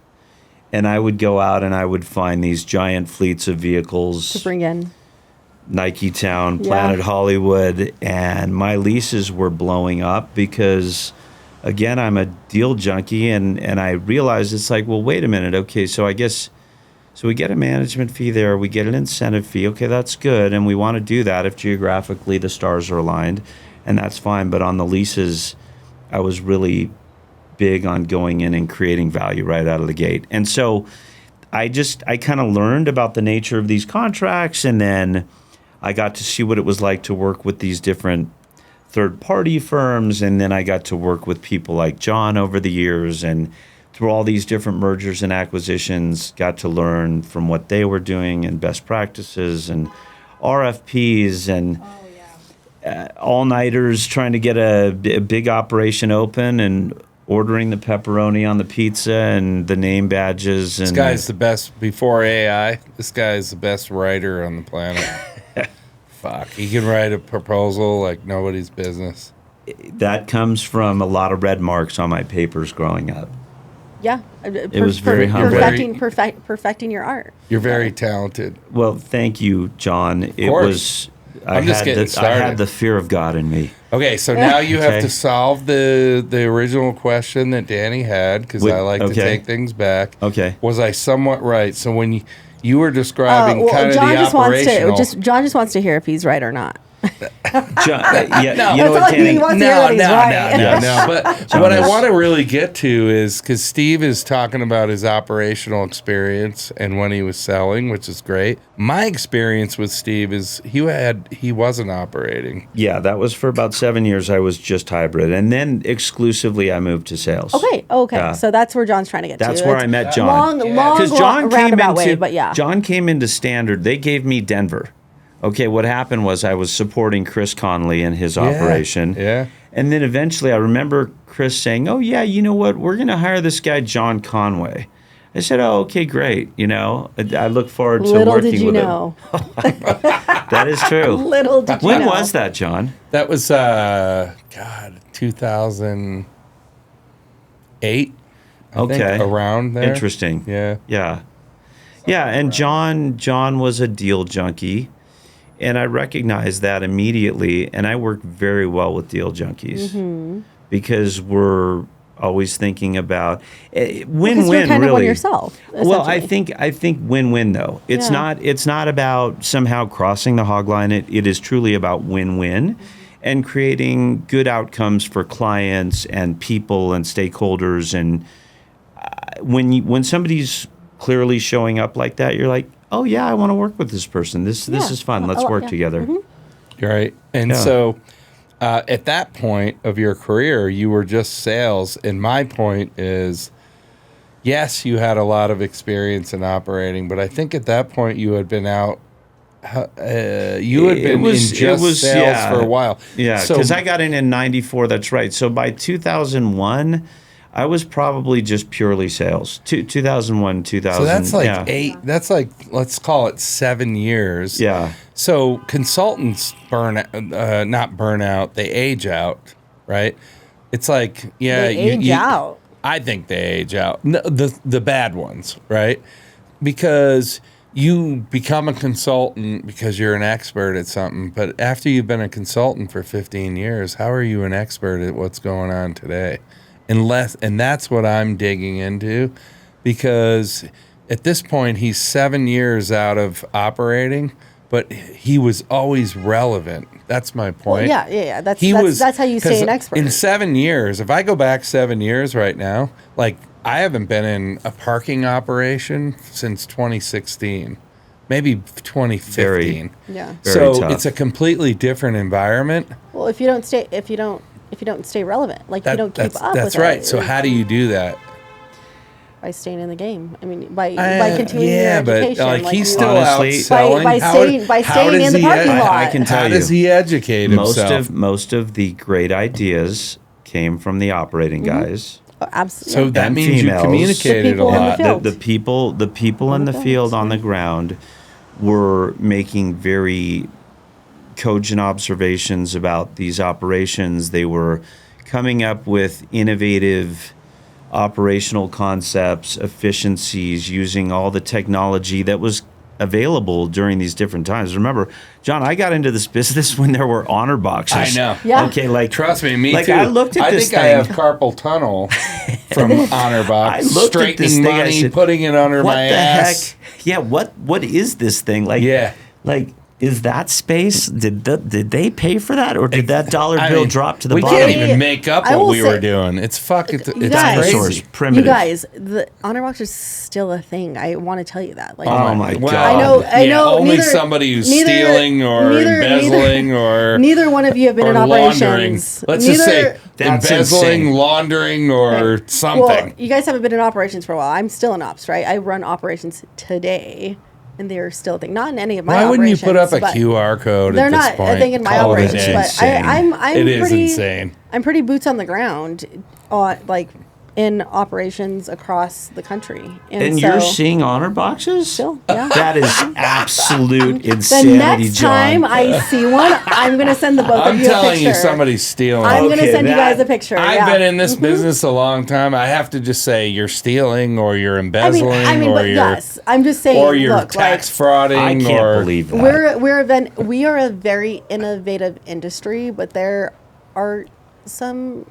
and I would go out and I would find these giant fleets of vehicles to bring in. Nike Town, Planet Hollywood, and my leases were blowing up because, again, I'm a deal junkie, and I realized it's like, well, wait a minute, okay, so I guess, so we get a management fee there, we get an incentive fee, okay, that's good, and we want to do that if geographically the stars are aligned, and that's fine, but on the leases, I was really big on going in and creating value right out of the gate. And so I kind of learned about the nature of these contracts, and then I got to see what it was like to work with these different third-party firms, and then I got to work with people like John over the years, and through all these different mergers and acquisitions, got to learn from what they were doing and best practices and RFPs and all-nighters trying to get a big operation open and ordering the pepperoni on the pizza and the name badges. And this guy's the best, before AI, this guy is the best writer on the planet. Fuck, he can write a proposal like nobody's business. That comes from a lot of red marks on my papers growing up. Yeah. It was very humbling. Perfecting your art. You're very talented. Well, thank you, John. It was... I'm just getting started. I had the fear of God in me. Okay, so now you have to solve the original question that Dani had, because I like to take things back. Okay. Was I somewhat right? So when you were describing kind of John the operational... John just wants to hear if he's right or not. John, you know what, like he wants to hear that he's right. No. But what I want to really get to is, because Steve is talking about his operational experience and when he was selling, which is great. My experience with Steve is he wasn't operating. Yeah, that was for about 7 years. I was just hybrid, and then exclusively I moved to sales. Okay. So that's where John's trying to get to. That's where I met John. Long roundabout way, but yeah. John came into Standard. They gave me Denver. Okay, what happened was I was supporting Chris Conley in his operation. Yeah. And then eventually I remember Chris saying, oh, yeah, you know what? We're going to hire this guy, John Conway. I said, oh, okay, great. You know, I look forward to working with him. That is true. Little did you know. When was that, John? That was, 2008. I think, around there. Interesting. Yeah. Yeah. Yeah, and John was a deal junkie. And I recognized that immediately, and I work very well with deal junkies because we're always thinking about win-win. You're kind really. Of one yourself. Well, I think win-win though. It's not about somehow crossing the hog line. It is truly about win-win, and creating good outcomes for clients and people and stakeholders. And when somebody's clearly showing up like that, you're like, oh yeah, I want to work with this person. This is fun. Let's work together. You're right. And so at that point of your career, you were just sales. And my point is, yes, you had a lot of experience in operating, but I think at that point you had been out. You had been in just sales for a while. Yeah, because I got in '94. That's right. So by 2001, I was probably just purely sales. 2001, 2000. So that's like 8. That's like, let's call it 7 years. Yeah. So consultants not burn out. They age out, right? It's like, They age out. I think they age out. No, the bad ones, right? Because you become a consultant because you're an expert at something, but after you've been a consultant for 15 years, how are you an expert at what's going on today? And that's what I'm digging into, because at this point he's 7 years out of operating, but he was always relevant. That's my point. Well, yeah. That's how you stay an expert. In 7 years, if I go back 7 years right now, like I haven't been in a parking operation since 2016, maybe 2015. Yeah. So tough. it's a completely different environment. Well, if you don't stay relevant, like if you don't keep up with it. That's right. So how do you do that? By staying in the game. I mean, by continuing your education. But like he's you- still out Honestly, selling. by staying in the parking lot. I can tell How you. does he educate himself? Most of the great ideas came from the operating guys. Oh, absolutely. So that And means females. you communicated a The people in the lot. field. The people in the field on the ground were making very cogent observations about these operations. They were coming up with innovative operational concepts, efficiencies, using all the technology that was available during these different times. Remember, John, I got into this business when there were honor boxes. I know. Yeah. Okay, like Trust me like too. I looked at this think I thing. have carpal tunnel from honor box. I looked at this Straightening thing, I money, said, putting it under what my the ass. heck? Yeah, what is this thing? Like, Yeah. like, is that space? Did they pay for that, or did that dollar bill drop to the we bottom? can't even make up I what will we were say- doing. It's fucking. It's guys- Dinosaurs, crazy. primitive. You guys, the honor box is still a thing. I want to tell you that. Like, Oh my Well, God. I know. Only neither- somebody who's neither- stealing or neither- embezzling or neither one of you have been or in laundering. operations. Let's just say That's embezzling, insane. laundering, or something. Well, you guys haven't been in operations for a while. I'm still in ops, right? I run operations today, and they're still a thing. Not in any of my Why wouldn't you put up a but QR code They're at this not point? a thing in my Call it a operations, day. but insane. I'm It is pretty insane. I'm pretty boots on the ground, like in operations across the country. And so, you're seeing honor boxes? Still, yeah. That is absolute the insanity, next John. time I see one, I'm gonna send the both I'm of you a telling picture. you, somebody's stealing. I'm Okay, gonna send you that- guys a picture. I've yeah. been in this business a long time. I have to just say you're stealing or you're embezzling I mean, or but you're yes, I'm just saying. or you're look, tax like, frauding I can't or believe that. we are a very innovative industry, but there are some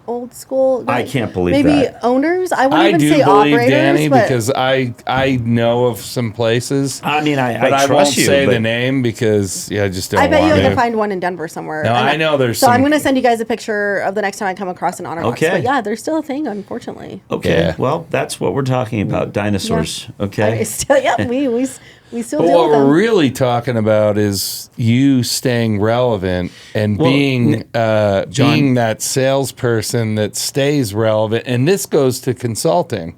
old school. I can't believe maybe that. owners. I wouldn't I even do say believe operators, Dani but because I know of some places. I mean, but I won't trust you. say but the name because I just don't I bet you want I can to. find one in Denver somewhere. No, And I know there's So I'm some- going to send you guys a picture of the next time I come across an honor box. Okay. But yeah, there's still a thing, unfortunately. Okay, Yeah. well, that's what we're talking about, dinosaurs. Okay. I still, yeah, we still But deal what with them. we're really talking about is you staying relevant and Well, being John- being that salesperson that stays relevant. And this goes to consulting.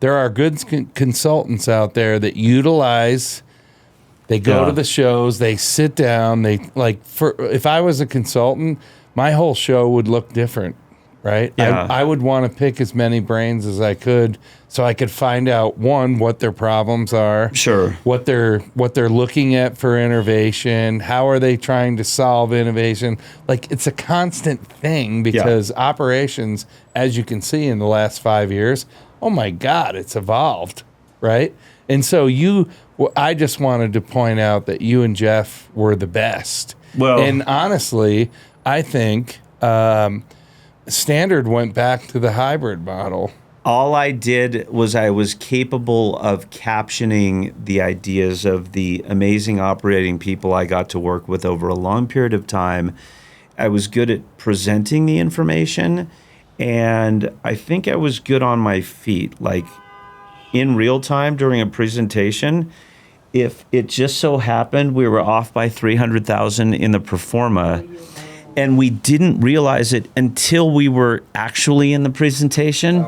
There are good consultants out there that utilize. They go Yeah. to the shows. They sit down. They if I was a consultant, my whole show would look different, right? Yeah. I would want to pick as many brains as I could so I could find out what their problems are, Sure. what they're looking at for innovation, how are they trying to solve innovation. Like it's a constant thing because operations, as you can see in the last 5 years, oh my God, it's evolved, right? And so I just wanted to point out that you and Jeff were the best. Well- and honestly, I think Standard went back to the hybrid model. All I did was I was capable of captioning the ideas of the amazing operating people I got to work with over a long period of time I was good at presenting the information, and I think I was good on my feet. Like in real time during a presentation, if it just so happened we were off by 300,000 in the performa, and we didn't realize it until we were actually in the presentation,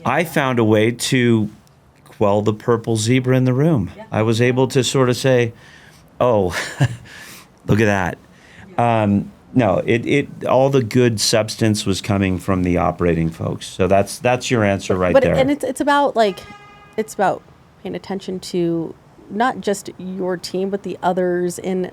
I found a way to quell the purple zebra in the room. I was able to sort of say, "Oh, look at that." No, it all the good substance was coming from the operating folks. So that's your answer right there. And it's about paying attention to not just your team, but the others in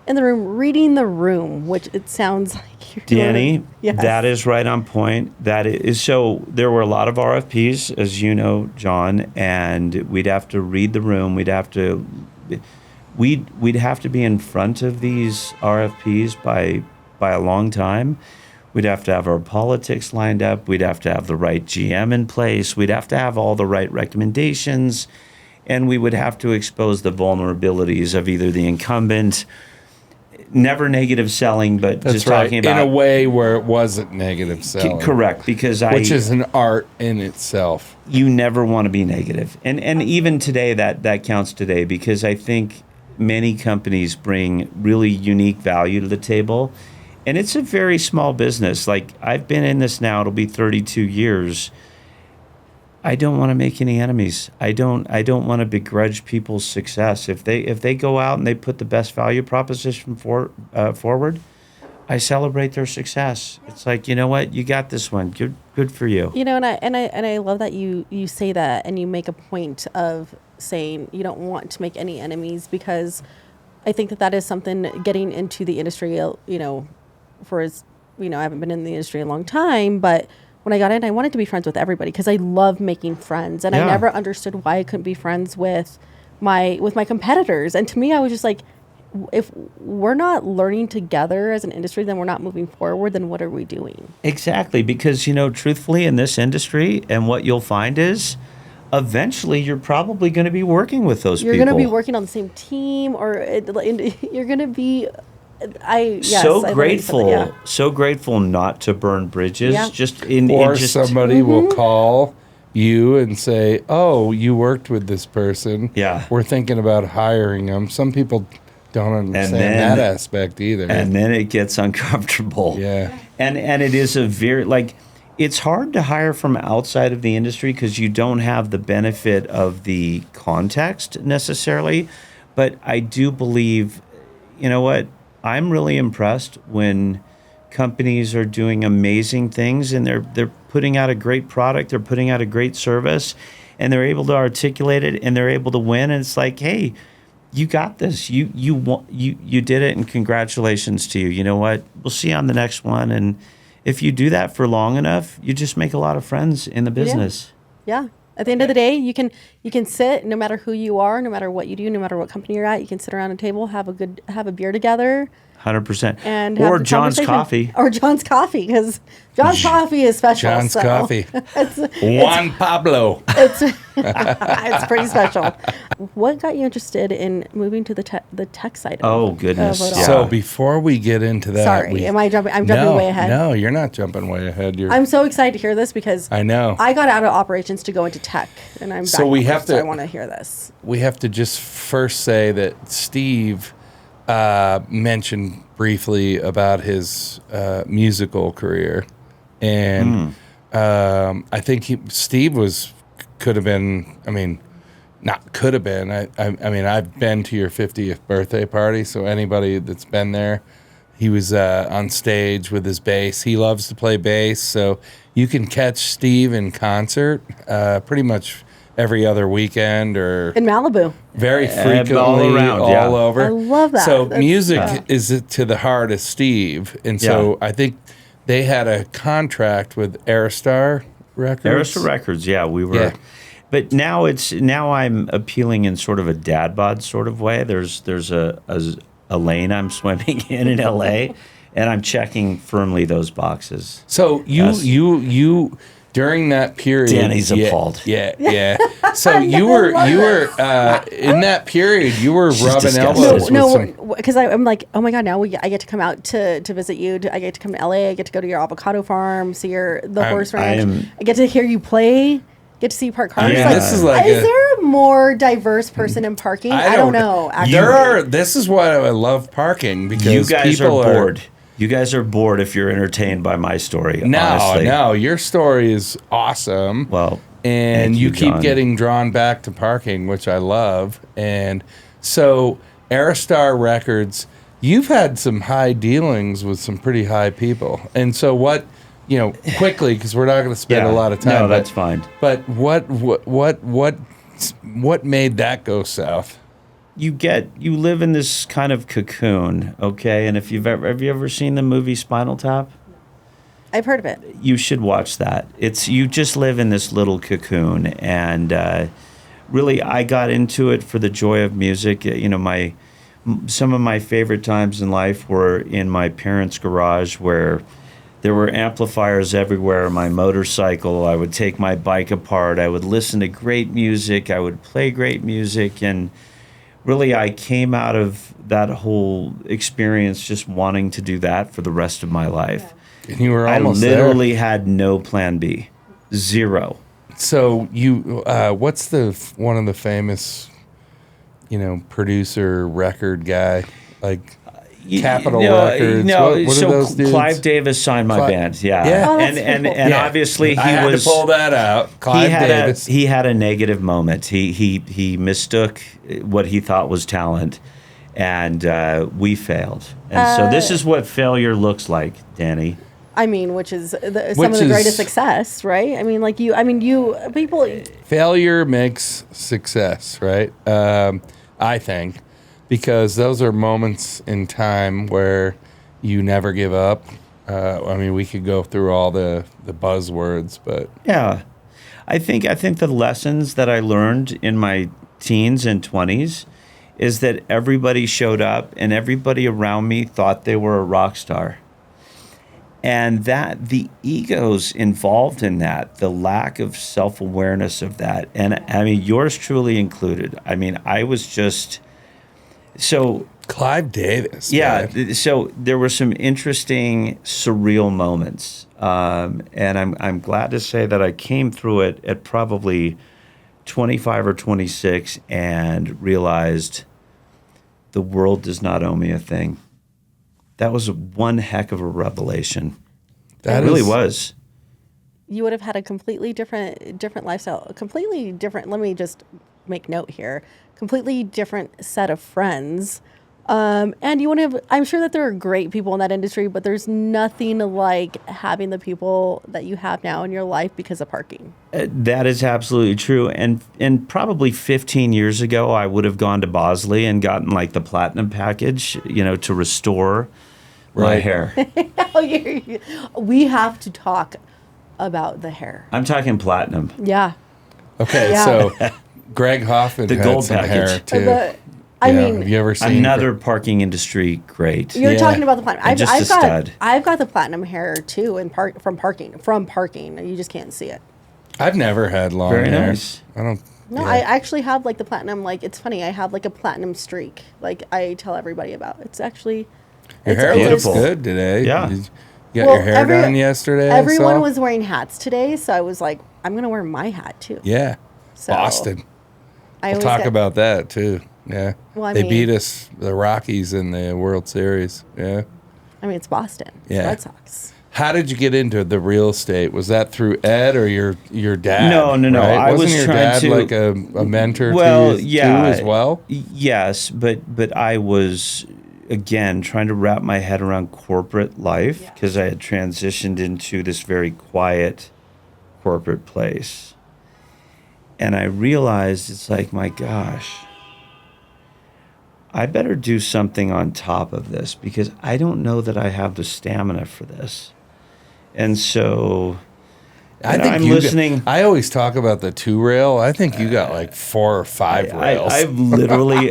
the room, reading the room, which it sounds like you're Dani, doing. Yes. that is right on point. That is, so there were a lot of RFPs, as you know, John, and we'd have to read the room. We'd have to be in front of these RFPs by a long time. We'd have to have our politics lined up. We'd have to have the right GM in place. We'd have to have all the right recommendations, and we would have to expose the vulnerabilities of either the incumbent. Never negative selling, but That's just right. talking about in a way where it wasn't negative selling. Correct, because which is an art in itself. you never want to be negative, and even today that counts today, because I think many companies bring really unique value to the table, and it's a very small business. Like I've been in this now; it'll be 32 years. I don't want to make any enemies. I don't want to begrudge people's success. If they go out and they put the best value proposition forward, I celebrate their success. It's like, you know what, you got this one. Good for you. You know, and I love that you say that, and you make a point of saying you don't want to make any enemies, because I think that is something getting into the industry. You know, I haven't been in the industry a long time, but when I got in, I wanted to be friends with everybody because I love making friends, and I never understood why I couldn't be friends with my competitors. And to me, I was just like, if we're not learning together as an industry, then we're not moving forward. Then what are we doing? Exactly, because truthfully, in this industry, and what you'll find is, eventually, you're probably going to be working with those people. You're going to be working on the same team, or you're going to be. So grateful not to burn bridges. Yeah. Somebody will call you and say, "Oh, you worked with this person. Yeah, we're thinking about hiring them." Some people don't understand that aspect either. And then it gets uncomfortable. Yeah, and it is a very it's hard to hire from outside of the industry because you don't have the benefit of the context necessarily. But I do believe, you know what? I'm really impressed when companies are doing amazing things and they're putting out a great product, they're putting out a great service, and they're able to articulate it and they're able to win. And it's like, hey, you got this. You did it, and congratulations to you. You know what? We'll see you on the next one. And if you do that for long enough, you just make a lot of friends in the business. Yeah. At the end of the day, you can sit, no matter who you are, no matter what you do, no matter what company you're at, you can sit around a table, have a beer together. 100%. And or John's coffee. Or John's coffee, because John's coffee is special. John's coffee. Juan Pablo. It's pretty special. What got you interested in moving to the tech side? Oh, goodness. So before we get into that, sorry, am I jumping? I'm jumping way ahead. No, you're not jumping way ahead. I'm so excited to hear this because I know I got out of operations to go into tech, and I'm so we have to. So I want to hear this. We have to just first say that Steve mentioned briefly about his musical career, and I think Steve could have been. I mean, not could have been. I mean, I've been to your 50th birthday party, so anybody that's been there, he was on stage with his bass. He loves to play bass, so you can catch Steve in concert pretty much every other weekend or in Malibu. Very frequently, all around, all over. I love that. So music is to the heart of Steve, and so I think they had a contract with Aristar Records. Aristar Records, we were. Yeah. But now I'm appealing in sort of a dad bod sort of way. There's a lane I'm swimming in LA, and I'm checking firmly those boxes. So you during that period, Dani's appalled. Yeah. So you were in that period. You were rubbing disgusted. elbows with some. because I'm like, oh my god, now I get to come out to visit you. I get to come to LA. I get to go to your avocado farm, see the horse ranch. I get to hear you play. Get to see you park cars. Yeah. Like, This is like is there a more diverse person in parking? I don't know. Actually. This is why I love parking because You guys are people bored. You guys are bored if you're entertained by my story. Honestly. No, your story is awesome. Well, and thank you you, keep John. getting drawn back to parking, which I love. And so, Aerostar Records, you've had some high dealings with some pretty high people. And so, quickly, because we're not going to spend a lot of time. No, that's fine. But what made that go south? You live in this kind of cocoon, okay? And have you ever seen the movie Spinal Tap? I've heard of it. You should watch that. You just live in this little cocoon, and really, I got into it for the joy of music. Some of my favorite times in life were in my parents' garage, where there were amplifiers everywhere. My motorcycle. I would take my bike apart. I would listen to great music. I would play great music, and really, I came out of that whole experience just wanting to do that for the rest of my life. And you were I almost literally had no plan B. Zero. So what's one of the famous, producer record guy like Capitol Records? No, what so are those dudes? Clive Davis signed my band. Yeah, Yeah. Oh, and obviously he I had was to pull that out. Clive Davis. he had a negative moment. He mistook what he thought was talent, and we failed. And so this is what failure looks like, Dani. I mean, which is some of the greatest success, right? I mean, people. Failure makes success, right? I think, because those are moments in time where you never give up. We could go through all the buzzwords, but Yeah, I think the lessons that I learned in my teens and 20s is that everybody showed up and everybody around me thought they were a rock star. And that the egos involved in that, the lack of self-awareness of that, and yours truly included. I was just so Clive Davis. yeah. Man. So there were some interesting, surreal moments, and I'm glad to say that I came through it at probably 25 or 26 and realized the world does not owe me a thing. That was one heck of a revelation. It really was. You would have had a completely different lifestyle, completely different. Let me just make note here. Completely different set of friends. And you would have, I'm sure that there are great people in that industry, but there's nothing like having the people that you have now in your life because of parking. That is absolutely true. And probably 15 years ago, I would have gone to Bosley and gotten like the platinum package, to restore my hair. We have to talk about the hair. I'm talking platinum. Yeah. Okay, Yeah. so Greg Hoffman The had gold some package. hair too. Have you ever seen another parking industry great? You're talking about the platinum. And just a stud. I've got the platinum hair too, from parking. You just can't see it. I've never had long Very hair. nice. I don't. No, yeah. I actually have like the platinum. Like it's funny. I have like a platinum streak. Like I tell everybody about. It's actually. Your hair looks good today. Yeah. You got your hair done yesterday. Everyone was wearing hats today, so I was like, I'm gonna wear my hat too. Yeah. So Boston. We'll talk about that too. Yeah. Well, they beat us, the Rockies, in the World Series. Yeah. It's Boston. It's Yeah. Red Sox. How did you get into the real estate? Was that through Ed or your dad? No. Right? I Wasn't was your trying dad to like a mentor well, to you yeah, too as well? Yes, but I was again trying to wrap my head around corporate life because I had transitioned into this very quiet corporate place, and I realized it's like, my gosh, I better do something on top of this because I don't know that I have the stamina for this. And so I And think I'm you listening. I always talk about the 2-rail. I think you got like 4 or 5 rails.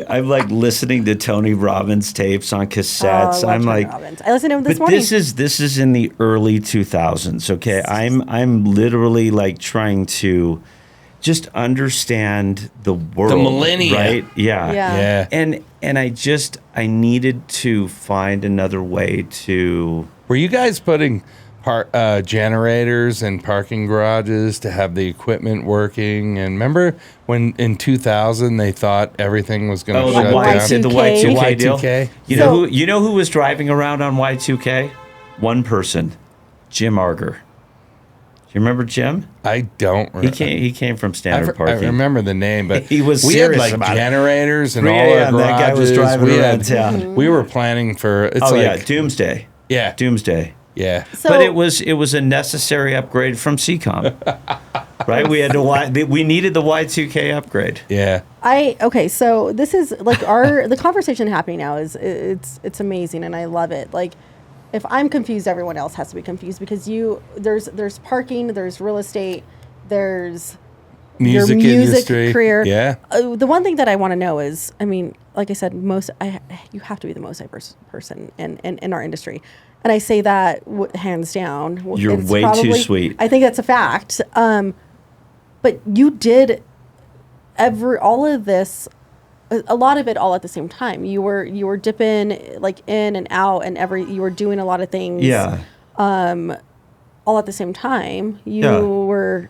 I'm like listening to Tony Robbins tapes on Oh, I cassettes. love I'm Tony like, Robbins. I listened to him this but morning. this is in the early 2000s. Okay, I'm literally like trying to just understand the world, millennia. right? Yeah, Yeah. Yeah. And I needed to find another way to. Were you guys putting generators in parking garages to have the equipment working? And remember when in 2000 they thought everything was going to Oh, shut the down? the Y2K. Y2K deal. Y2K? You know who was driving around on Y2K? One person, Jim Arger. Do you remember Jim? I don't remember. He came from Standard I Parking. remember the name, but He was we had serious like about it. generators and 3 all our a.m. garages. that guy was driving we around town. We were planning for it's Oh yeah, like Doomsday. yeah, Doomsday. yeah. So, But it was a necessary upgrade from CCOM. Right? We had to we needed the Y2K upgrade. Yeah. okay, so this is like the conversation happening now is it's amazing and I love it. Like if I'm confused, everyone else has to be confused because there's parking, there's real estate, there's Music your music industry. career. Yeah. The one thing that I want to know is, I mean, like I said, you have to be the most diverse person in our industry. And I say that hands down. You're It's way too sweet. I think that's a fact. But you did all of this, a lot of it all at the same time. You were dipping like in and out and you were doing a lot of things. Yeah. All at the same time. You Yeah. were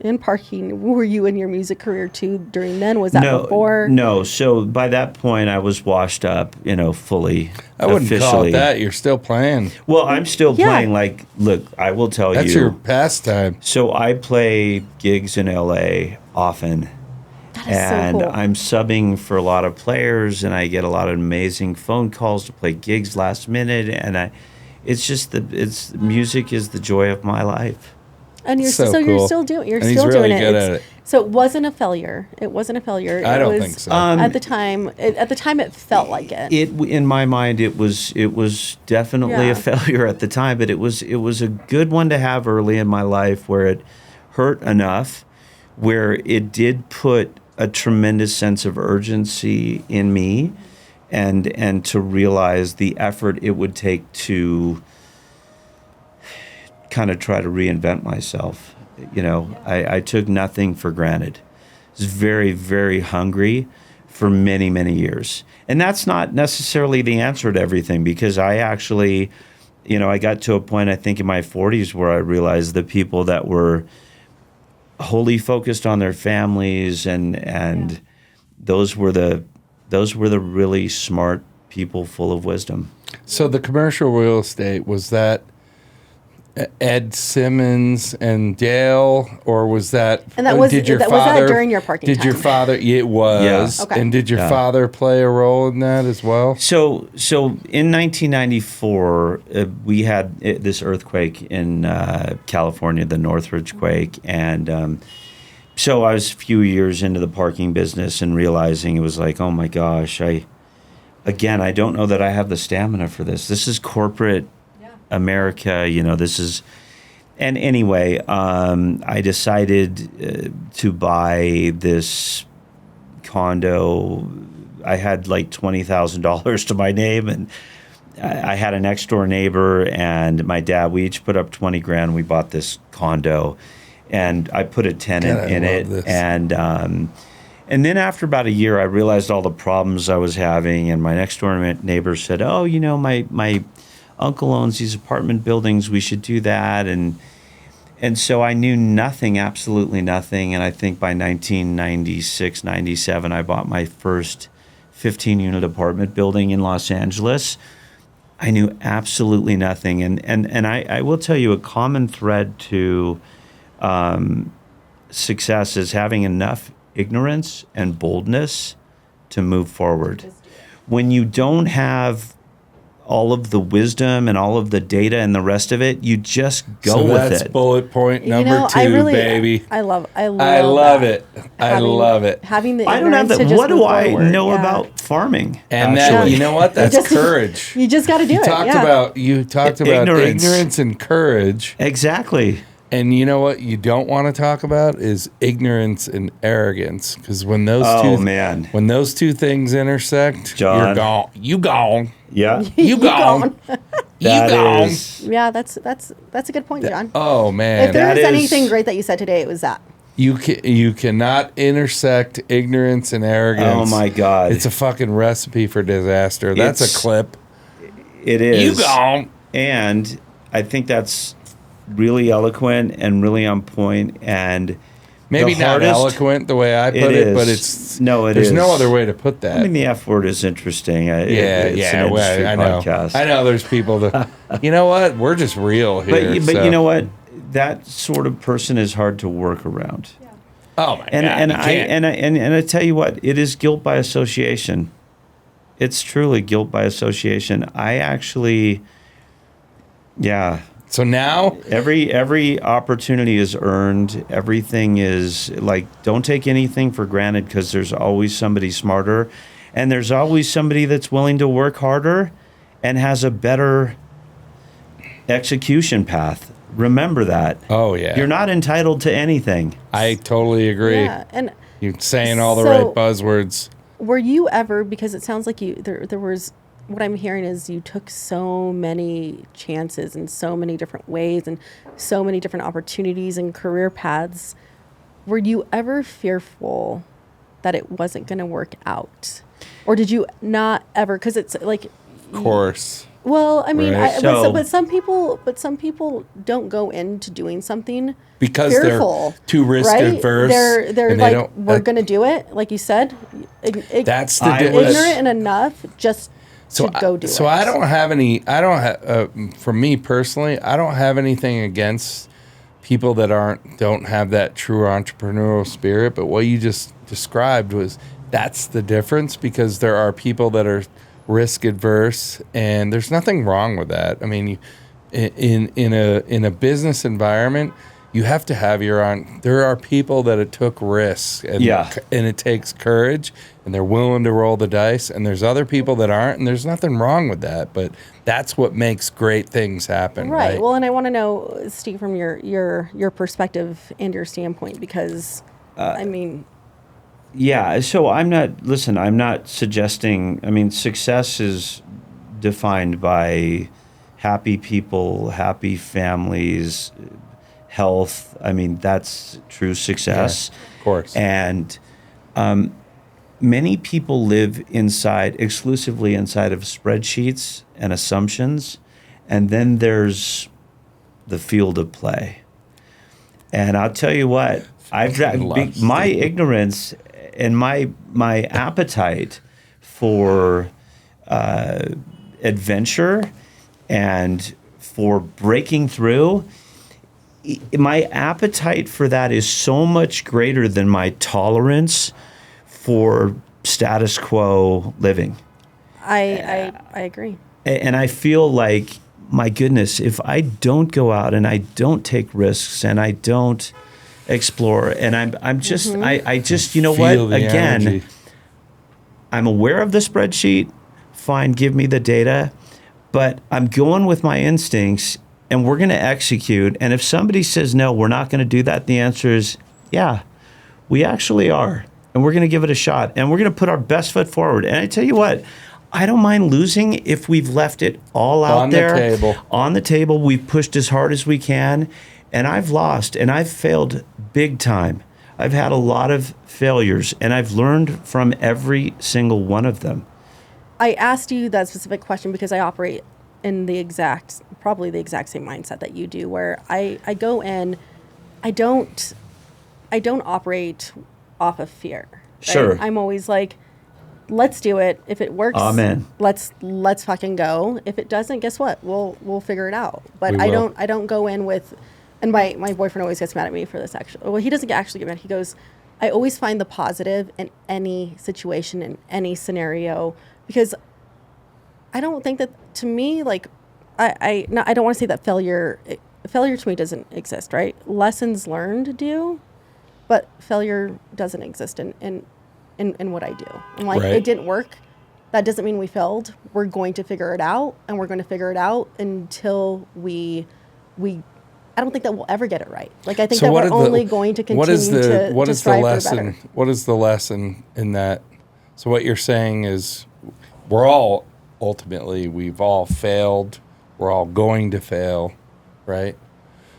in parking. Were you in your music career too during then? Was that before? No. So by that point, I was washed up, fully. I wouldn't officially. call it that. You're still playing. Well, I'm still Yeah. playing. Like, look, I will tell That's you. your pastime. So I play gigs in LA often. That is And so cool. I'm subbing for a lot of players, and I get a lot of amazing phone calls to play gigs last minute. And music is the joy of my life. And you're So you're cool. still doing And he's doing really it. good at it. So it wasn't a failure. It wasn't a failure. I It don't was, think so. At the time, it felt like it. In my mind, it was definitely Yeah. a failure at the time, but it was a good one to have early in my life where it hurt enough, where it did put a tremendous sense of urgency in me, and to realize the effort it would take to kind of try to reinvent myself. I took nothing for granted. I was very, very hungry for many, many years. And that's not necessarily the answer to everything, because I actually, I got to a point, I think in my 40s, where I realized the people that were wholly focused on their families and those were the really smart people full of wisdom. So the commercial real estate, was that Ed Simmons and Dale, or was that? And that was did your was father? that during your parking Did your time? father? It was. Yeah. Okay. And did your Yeah. father play a role in that as well? So in 1994, we had this earthquake in California, the Northridge quake, and so I was a few years into the parking business and realizing it was like, oh my gosh, I don't know that I have the stamina for this. This is corporate America, this is. And anyway, I decided to buy this condo. I had like $20,000 to my name, and I had a next door neighbor and my dad. We each put up 20 grand. We bought this condo, and I put a tenant God, I in love it. this. And then after about a year, I realized all the problems I was having, and my next door neighbor said, "Oh, my uncle owns these apartment buildings. We should do that." And so I knew nothing, absolutely nothing. And I think by 1996, 97, I bought my first 15-unit apartment building in Los Angeles. I knew absolutely nothing. And I will tell you, a common thread to success is having enough ignorance and boldness to move forward. When you don't have all of the wisdom and all of the data and the rest of it, you just go So with that's it. bullet point number 2, baby. I love I love it. I love it. Having the I don't have ignorance that. to just What do move I forward. know Yeah. about farming? And actually? that, you know what? That's just- courage. You just got to do You it. talked yeah. about ignorance and courage. Exactly. And you know what you don't want to talk about is ignorance and arrogance, because when those when those two things intersect, John, you're gone. You gone. Yeah, you gone. You gone. Yeah, that's a good point, John. Oh man, if there is anything great that you said today, it was that. You cannot intersect ignorance and arrogance. Oh my God, it's a fucking recipe for disaster. That's a clip. It is. You gone. And I think that's really eloquent and really on point, and maybe not eloquent the way I put it, but there's no other way to put that. I mean, the F word is interesting. It's an industry podcast. I know there's people that, you know what, we're just real here. But you know what, that sort of person is hard to work around. Yeah. Oh my God! And I tell you what, it is guilt by association. It's truly guilt by association. I actually, yeah. So now every opportunity is earned. Everything is like, don't take anything for granted, because there's always somebody smarter, and there's always somebody that's willing to work harder and has a better execution path. Remember that. Oh yeah. You're not entitled to anything. I totally agree. Yeah, and you're saying all the right buzzwords. Were you ever, because it sounds like there was, what I'm hearing is you took so many chances in so many different ways and so many different opportunities and career paths. Were you ever fearful that it wasn't going to work out? Or did you not ever? Because it's like... Of course. Well, I mean, right. but some people don't go into doing something because fearful, they're too risk adverse. They're like, we're going to do it, like you said. That's the ignorant enough just to go do it. So I don't have any. For me personally, I don't have anything against people that don't have that true entrepreneurial spirit. But what you just described that's the difference, because there are people that are risk adverse, and there's nothing wrong with that. I mean, in a business environment, you have to have there are people that it took risks, and it takes courage, and they're willing to roll the dice, and there's other people that aren't, and there's nothing wrong with that, but that's what makes great things happen. Right. Well, and I want to know, Steve, from your perspective and your standpoint, because I mean, yeah, so I'm not suggesting, I mean, success is defined by happy people, happy families, health. I mean, that's true success. Yeah, of course. And many people live exclusively inside of spreadsheets and assumptions, and then there's the field of play. And I'll tell you what, my ignorance and my appetite for adventure and for breaking through, my appetite for that is so much greater than my tolerance for status quo living. I agree. And I feel like, my goodness, if I don't go out and I don't take risks and I don't explore, and I'm just, I just, you know what, again, energy. I'm aware of the spreadsheet, fine, give me the data, but I'm going with my instincts, and we're going to execute. And if somebody says, no, we're not going to do that, the answer is, yeah, we actually are, and we're going to give it a shot, and we're going to put our best foot forward. And I tell you what, I don't mind losing if we've left it all out there on the table. We've pushed as hard as we can, and I've lost, and I've failed big time. I've had a lot of failures, and I've learned from every single one of them. I asked you that specific question because I operate in probably the exact same mindset that you do, where I go in, I don't operate off of fear. Right? Sure. I'm always like, let's do it. If it works, amen. Let's fucking go. If it doesn't, guess what? We'll figure it out. But I don't go in with, and my boyfriend always gets mad at me for this actually. Well, he doesn't actually get mad. He goes, I always find the positive in any situation, in any scenario, because I don't think that, to me, like, I don't want to say that failure to me doesn't exist, right? Lessons learned do, but failure doesn't exist in what I do. I'm like, It didn't work. That doesn't mean we failed. We're going to figure it out, and we're going to figure it out until we I don't think that we'll ever get it right. Like I think So that what we're are the- only going to continue what is the to, what to is the strive for lesson? better. What is the lesson in that? So what you're saying is, we're all ultimately, we've all failed. We're all going to fail, right?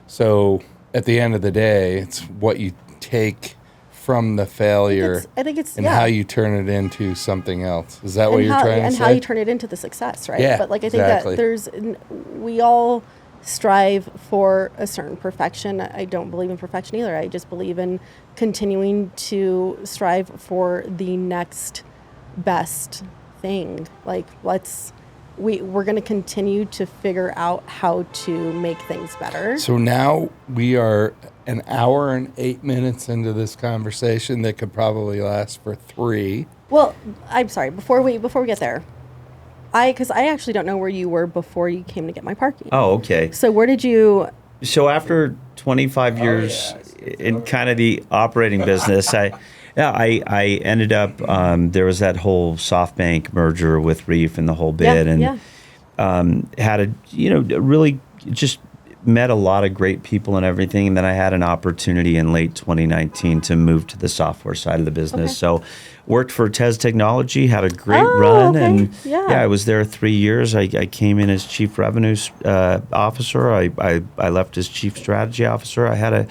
So at the end of the day, it's what you take from the failure I think it's and yeah. how you turn it into something else. Is that what and you're how, trying to and say? how you turn it into the success, right? Yeah, But like I think exactly. that we all strive for a certain perfection. I don't believe in perfection either. I just believe in continuing to strive for the next best thing. Like we're going to continue to figure out how to make things better. So now we are an hour and 8 minutes into this conversation that could probably last for 3. Well, I'm sorry. Before we get there, because I actually don't know where you were before you came to get my parking. Oh, okay. So where did you? So after 25 years in kind of the operating business, I ended up, there was that whole SoftBank merger with Reef and the whole bit, had really just met a lot of great people and everything. And then I had an opportunity in late 2019 to move to the software side of the business. Okay. So worked for Tez Technology, had a great run. Okay. And Yeah. I was there 3 years. I came in as chief revenue officer. I left as chief strategy officer. I had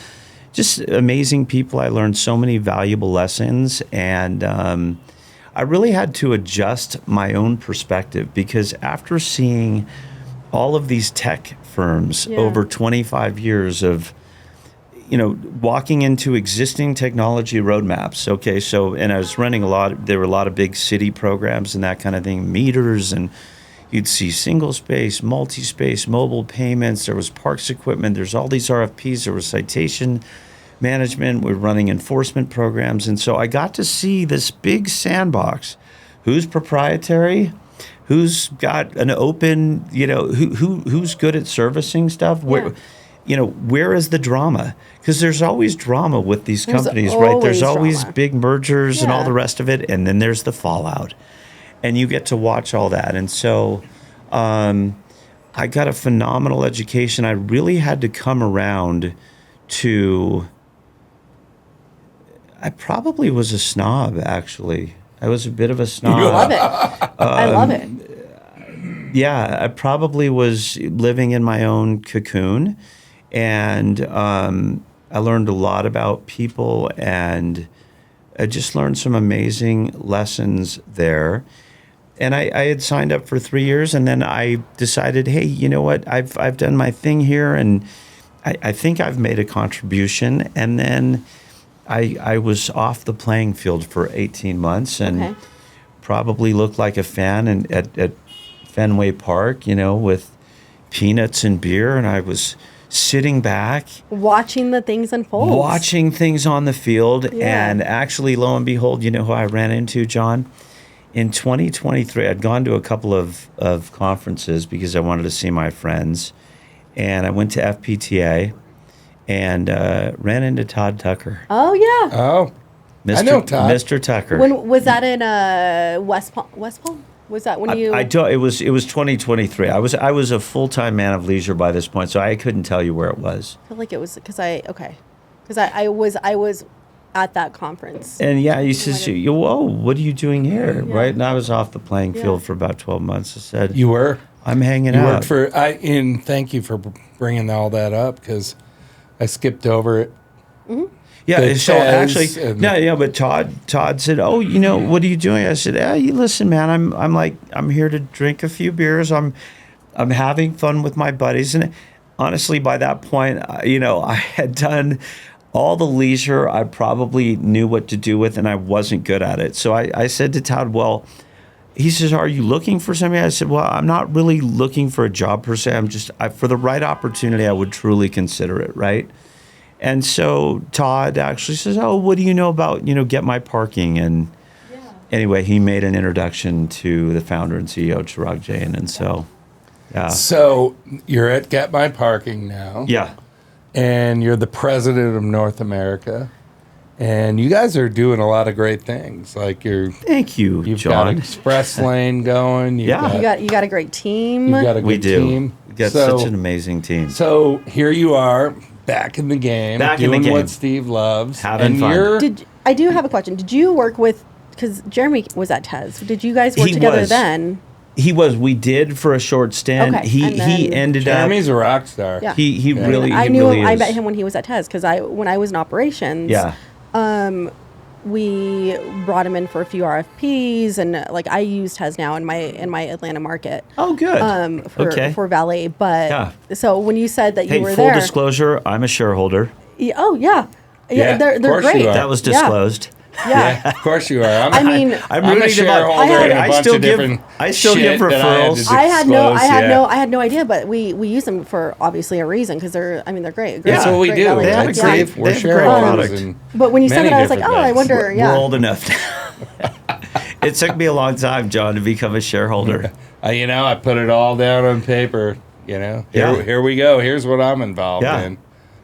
just amazing people. I learned so many valuable lessons. And I really had to adjust my own perspective, because after seeing all of these tech firms over 25 years of, walking into existing technology roadmaps. Okay, so, and I was running there were a lot of big city programs and that kind of thing, meters, and you'd see single space, multi-space, mobile payments. There was parks equipment. There's all these RFPs. There was citation management. We're running enforcement programs. And so I got to see this big sandbox. Who's proprietary? Who's got an open, who's good at servicing stuff? Where is the drama? Because there's always drama with these companies, right? There's always drama. big mergers and all Yeah. the rest of it, and then there's the fallout. And you get to watch all that. And so I got a phenomenal education. I really had to come around to, I probably was a snob, actually. I was a bit of a snob. I love it. I love it. Yeah, I probably was living in my own cocoon, and I learned a lot about people, and I just learned some amazing lessons there. And I had signed up for 3 years, and then I decided, hey, you know what? I've done my thing here, and I think I've made a contribution. And then I was off the playing field for 18 months, and probably looked like a fan at Fenway Park, with peanuts and beer, and I was sitting back, watching the things unfold, watching things on the field. And actually, lo and behold, you know who I ran into, John? In 2023, I'd gone to a couple of conferences because I wanted to see my friends, and I went to FPTA and ran into Todd Tucker. Oh yeah. Oh, I know Todd. Mr. Tucker. When was that in West Palm? West Palm? Was that when you? It was 2023. I was a full-time man of leisure by this point, so I couldn't tell you where it was. I feel like it was because I was at that conference. And he says, "Whoa, what are you doing here?" Yeah. Right? And I was off the playing field for about 12 months. I said, You were? I'm hanging You out. worked and thank you for bringing all that up, because I skipped over it. Yeah, the so Tez actually, and- but Todd said, "Oh, what are you doing?" I said, you listen, man, I'm here to drink a few beers. I'm having fun with my buddies." And honestly, by that point, I had done all the leisure I probably knew what to do with, and I wasn't good at it. So I said to Todd, well, he says, "Are you looking for something?" I said, "Well, I'm not really looking for a job per se. I'm just, for the right opportunity, I would truly consider it, right?" And so Todd actually says, "Oh, what do you know about, Get My Parking?" And anyway, he made an introduction to the founder and CEO, Chirag Jain. And so, So you're at Get My Parking now. Yeah. And you're the president of North America. And you guys are doing a lot of great things. Like Thank you, you've John. got Express Lane going. Yeah. You got a great team. You've got a good We do. team. We got such an amazing team. So here you are, back in the game, Back in the doing game. what Steve loves, Having fun. I do have a question. Did you work with, because Jeremy was at TES, did you guys work He together was. then? He was. We did for a short stint. Okay, He and then ended Jeremy's a rock star. Yeah. He really. I he knew really him, I is. met him when he was at TES because when I was in operations. Yeah. We brought him in for a few RFPs, and like I use TES now in my Atlanta market. Oh, good. For valet. But Yeah. so when you said that you Hey, were full there, disclosure, I'm a shareholder. oh yeah, Yeah, they're of course great. you are. That was Yeah. discosed. Yeah. Of course you are. I mean, I'm I'm a rooting them on. shareholder in a I bunch still of give. different I still give shit that I had to referrals. I had no disclose, idea, but we use them for obviously a reason because they're great. Yeah. That's what we great do. valet They have techs, a yeah. great- We're they have a great shareholders. product. in But when you said many that, I was like, different oh, I things. wonder. Yeah. We're old enough now. It took me a long time, John, to become a shareholder. I put it all down on paper. Yeah. Here we go. Here's what I'm involved Yeah. in.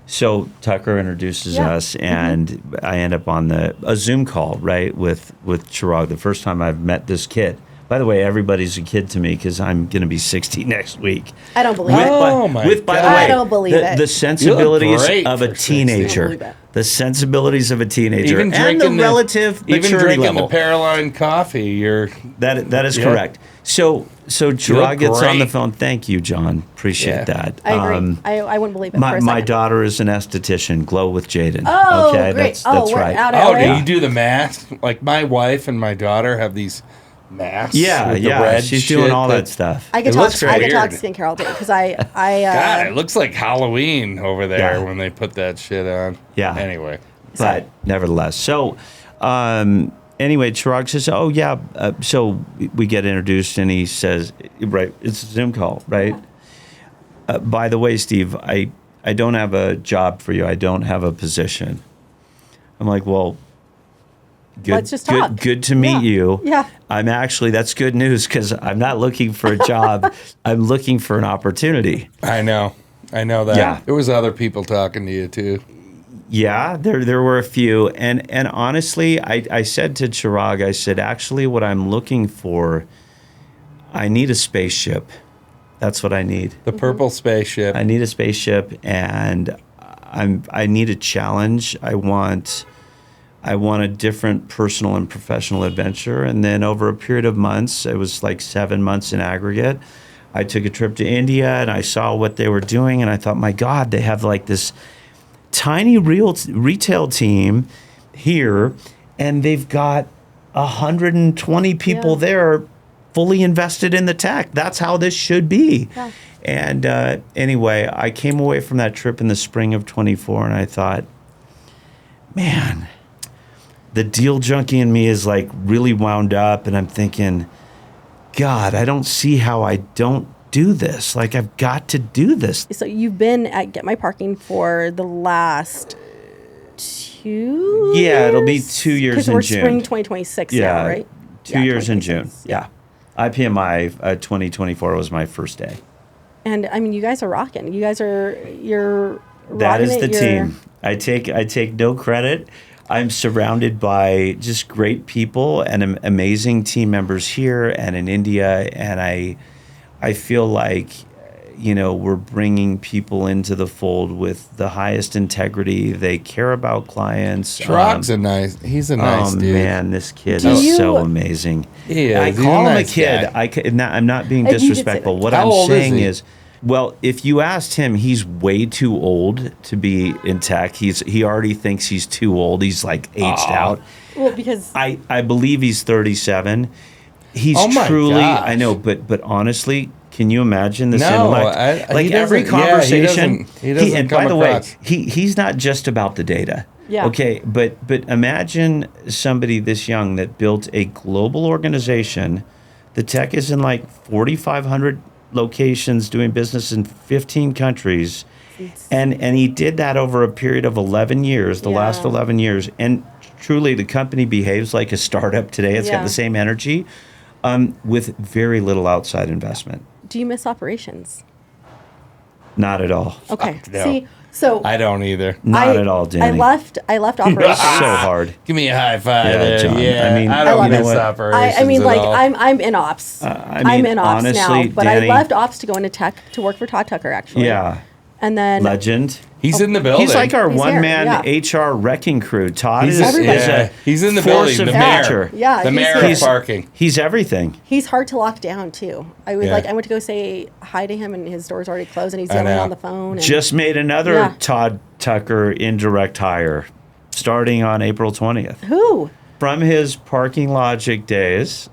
So Tucker introduces Yeah. us, and I end up on a Zoom call, right, with Chirag. The first time I've met this kid. By the way, everybody's a kid to me because I'm going to be 60 next week. I don't believe it. Oh, my by the God. way, I don't believe it. the sensibilities great of a for 60. I don't teenager. believe it. The sensibilities of a teenager, Even and drinking the relative even maturity drinking level. the Paroline coffee, you're That is Yeah. correct. So Chirag gets on the great. phone. Thank you, John. Appreciate Yeah. that. I agree. I wouldn't believe it for My a my second. daughter is an esthetician. Glow with Jaden. Oh, okay, great. that's we're right. Out Oh, LA? do you do the mask? Like my wife and my daughter have these masks. Yeah, with the yeah. red She's doing shit all that stuff. I It could talk. looks I could talk weird. skincare all day because I God, it looks like Halloween over there Yeah. when they put that shit on. Yeah. Anyway. But nevertheless, so anyway, Chirag says, "Oh yeah." So we get introduced, and he says, "Right, it's a Zoom call, right?" By the way, Steve, I don't have a job for you. I don't have a position. I'm like, well, good. Let's just talk. Good to meet Yeah. you. Yeah. I'm actually that's good news because I'm not looking for a job. I'm looking for an opportunity. I know that. Yeah. There was other people talking to you too. Yeah, there were a few, and honestly, I said to Chirag, I said, actually, what I'm looking for, I need a spaceship. That's what I need. The purple spaceship. I need a spaceship, and I need a challenge. I want a different personal and professional adventure. And then over a period of months, it was like 7 months in aggregate, I took a trip to India, and I saw what they were doing, and I thought, my God, they have like this tiny retail team here, and they've got 120 people Yeah. there fully invested in the tech. That's how this should be. Yeah. And anyway, I came away from that trip in the spring of 24, and I thought, man, the deal junkie in me is like really wound up, and I'm thinking, God, I don't see how I don't do this. Like, I've got to do this. So you've been at Get My Parking for the last 2 Yeah, it'll be years? 2 years 'Cause in we're June. spring 2026 now, right? 2 years in June. 2026, Yeah. IPMI 2024 was my first day. And I mean, you guys are rocking. You're That rocking is the it. You're- team. I take no credit. I'm surrounded by just great people and amazing team members here and in India, and I feel like we're bringing people into the fold with the highest integrity. They care about clients. Chirag's he's a nice oh dude. man, this kid Do is you- so amazing. He is. I He's call a him nice a kid. guy. I'm not being And you did say disrespectful. that. What How I'm old is saying he? is, well, if you asked him, he's way too old to be in tech. He already thinks he's too old. He's like aged out. Well, because I believe he's 37. He's Oh my truly, gosh. I know, but honestly, can you imagine this No, intellect? he Like every doesn't- yeah, he conversation, doesn't and come by the way, across. he's not just about the data. Yeah. Okay, but imagine somebody this young that built a global organization. The tech is in like 4,500 locations doing business in 15 countries. And he did that over a period of 11 years, the last Yeah. 11 years. And truly, the company behaves like a startup today. It's got Yeah. the same energy with very little outside investment. do you miss operations? Not at all. Okay. no. See, So I don't either. Not at all, Dani. I left operations. So hard. Give me a high five. Yeah, there. John. Yeah, I mean, I don't you know miss what? operations. I mean, at like all. I'm in ops. I'm in ops now, honestly, but I Dani- left ops to go into tech to work for Todd Tucker actually. Yeah. And then Legend. He's in the building. He's like our He's one-man here, HR wrecking crew. Todd He's, is a he's in the force building. of The mayor. nature. Yeah, the he's mayor here. of parking. He's everything. he's hard to lock down too. I was Yeah. like I went to go say hi to him and his door's already closed and he's I yelling know. on the phone. And Just made another Yeah. Todd Tucker indirect hire starting on April 20th. who? From his parking Logics days,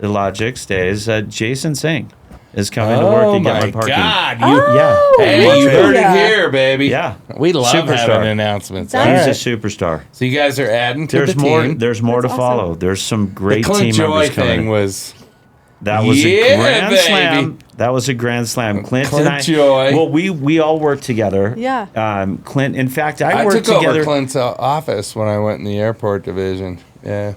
Jason Singh is coming to work Oh to get my my parking. God! Oh, Yeah. Hey, you really? heard it here, baby. Yeah. we love Superstar. having announcements. That's- All He's right. a superstar. So you guys are adding to There's the more. team. There's more That's to awesome. follow. There's some The great Clint team Joy members coming. thing was. That was Yeah, a grand baby. slam. That was a grand slam. Clint Clint and I. Joy. Well, we all worked together. Yeah. Clint. In fact, I I worked took together. over Clint's office when I went in the airport division. Yeah.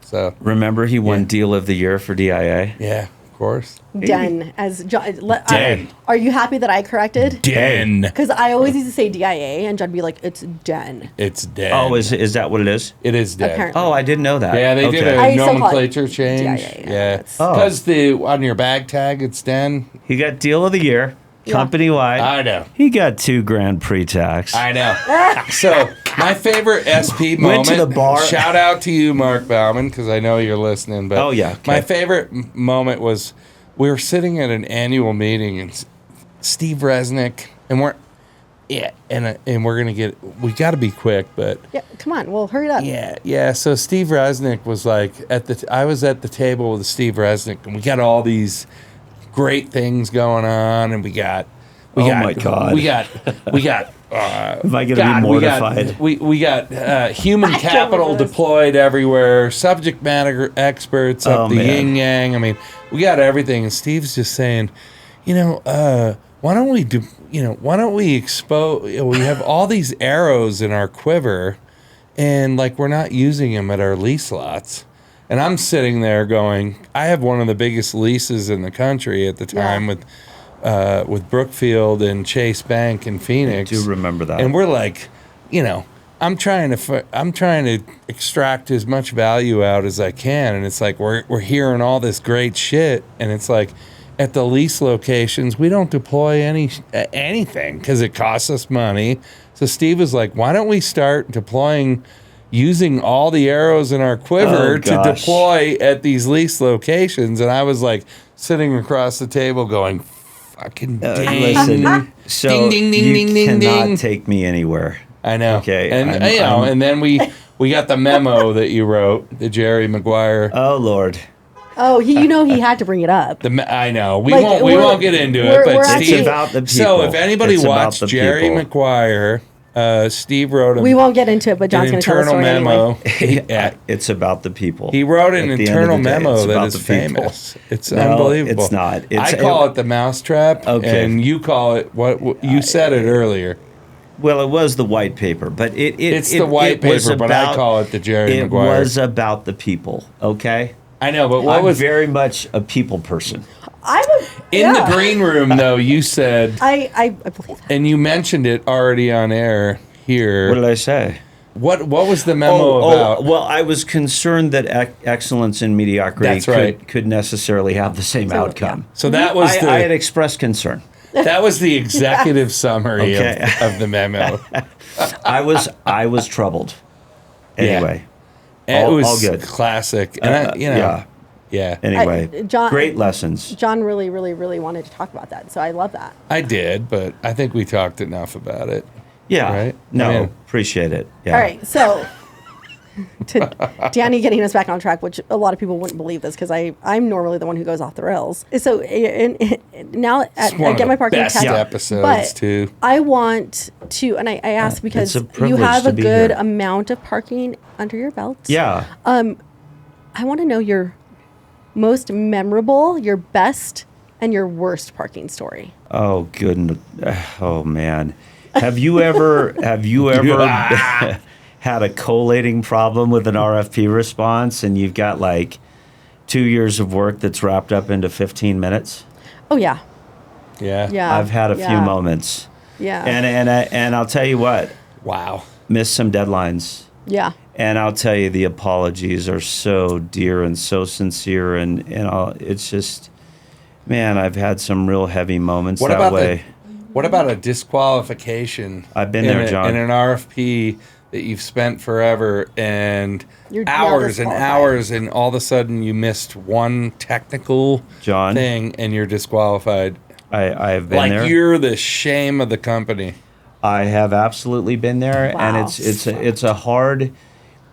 So Remember, he won Deal of the Year for DIA. yeah, of course. Den as John. Den. Are you happy that I corrected? Den. Because I always used to say DIA and John would be like, it's Den. It's dead. Oh, is that what it is? it is dead. Apparently. Oh, I didn't know that. Yeah, they did Okay. a I still call it nomenclature change. DIA, yeah, Yeah, it's- Oh. because the on your bag tag it's Den. He got Deal of the Year, Yeah. company wide. I know. He got $2,000 pre-tax. I know. So my favorite SP Went moment. to the bar. Shout out to you, Mark Bauman, because I know you're listening. But Oh, yeah, okay. my favorite moment was we were sitting at an annual meeting and Steve Resnick and we're gonna get. We got to be quick, but Yeah, come on. Well, hurry it up. yeah. So Steve Resnick was like I was at the table with Steve Resnick, and we got all these great things going on, and we got. My God. We got. Am I going to be mortified? We got human capital this. deployed everywhere. Subject matter experts up Oh, the man. yin yang. I mean, we got everything. And Steve's just saying, why don't we do? Why don't we expose? We have all these arrows in our quiver, and like we're not using them at our lease lots. And I'm sitting there going, I have one of the biggest leases in the country at the time with Brookfield and Chase Bank in Phoenix. I do remember that. And we're like, I'm trying to extract as much value out as I can, and it's like we're hearing all this great shit, and it's like at the lease locations we don't deploy anything because it costs us money. So Steve was like, why don't we start deploying? Using all the arrows in our quiver Oh, to gosh. deploy at these lease locations. And I was like sitting across the table going, fucking ding. Listen, so Ding, ding, ding, you ding, ding, cannot ding. take me anywhere. I know. Okay, And I'm- and then we got the memo that you wrote, the Jerry Maguire. Oh, Lord. Oh, he had to bring it up. I know. We Like, won't get into it, but we're Steve. It's about the people. So if anybody It's about watched the Jerry people. Maguire, Steve wrote We won't get into it, but an John's going to tell the internal story memo. anyway. Yeah. It's about the people. He wrote an At the end of internal the day, memo it's that about is the people. famous. It's No, unbelievable. it's not. I call it the mousetrap, Okay. and you call it what you said it earlier. Well, it was the white paper, but It's the white was paper, but I call it the Jerry It Maguire. was about the people, okay? I know, but what I'm was very much a people person. in the green room though? You said, I believe that. and you mentioned it already on air here. What did I say? What was the memo about? Well, I was concerned that excellence and mediocrity That's right. could necessarily have the same outcome. So that was I had expressed concern. that was the executive summary Okay. of the memo. I was troubled. Anyway, And all, it was all good. classic, and yeah. Anyway, John- great lessons. John really, really, really wanted to talk about that, so I love that. I did, but I think we talked enough about it. Yeah. Right? No, I mean- appreciate it. Yeah. All right, so to Dani getting us back on track, which a lot of people wouldn't believe this because I'm normally the one who goes off the rails. So now It's I one of get the my parking best test, episodes but too. I want to, and I ask because it's a you privilege have to a be good here. amount of parking under your belt. Yeah. I want to know your most memorable, your best, and your worst parking story. Oh goodness. Oh man. Have you ever had a collating problem with an RFP response and you've got like 2 years of work that's wrapped up into 15 minutes? Oh yeah, Yeah. yeah. I've had a few yeah. moments. Yeah. And I'll tell you what, Wow. missed some deadlines. Yeah. And I'll tell you, the apologies are so dear and so sincere, and it's just, man, I've had some real heavy moments that way. What about a disqualification? I've been there, John. In an RFP that you've spent forever and You're now hours and disqualified. hours, and all of a sudden you missed one technical John, thing and you're disqualified. I've been Like there. you're the shame of the company. I have absolutely been there, and Wow. it's a hard.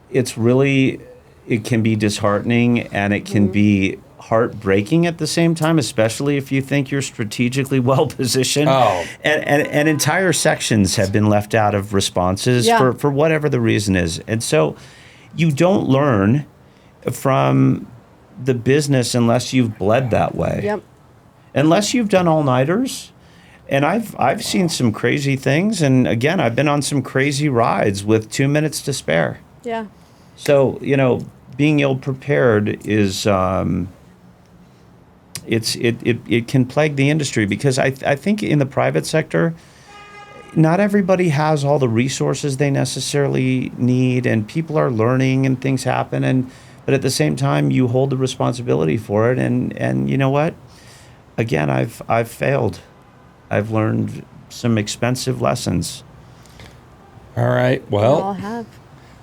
It's really, it can be disheartening, and it can be heartbreaking at the same time, especially if you think you're strategically well positioned. Oh. And entire sections have been left out of responses Yeah. for whatever the reason is. And so you don't learn from the business unless you've bled that way. Yep. Unless you've done all-nighters. And I've seen some crazy things, and again, I've been on some crazy rides with 2 minutes to spare. Yeah. So, being ill prepared is it can plague the industry, because I think in the private sector, not everybody has all the resources they necessarily need, and people are learning and things happen, but at the same time you hold the responsibility for it, and you know what? Again, I've failed. I've learned some expensive lessons. All right. We all Well, have.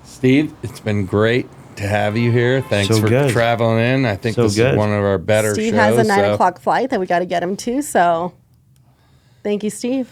Steve, it's been great to have you here. Thanks So for good. traveling in. I think So this good. is one of our better Steve shows. has a 9 so- o'clock flight that we got to get him to. So thank you, Steve.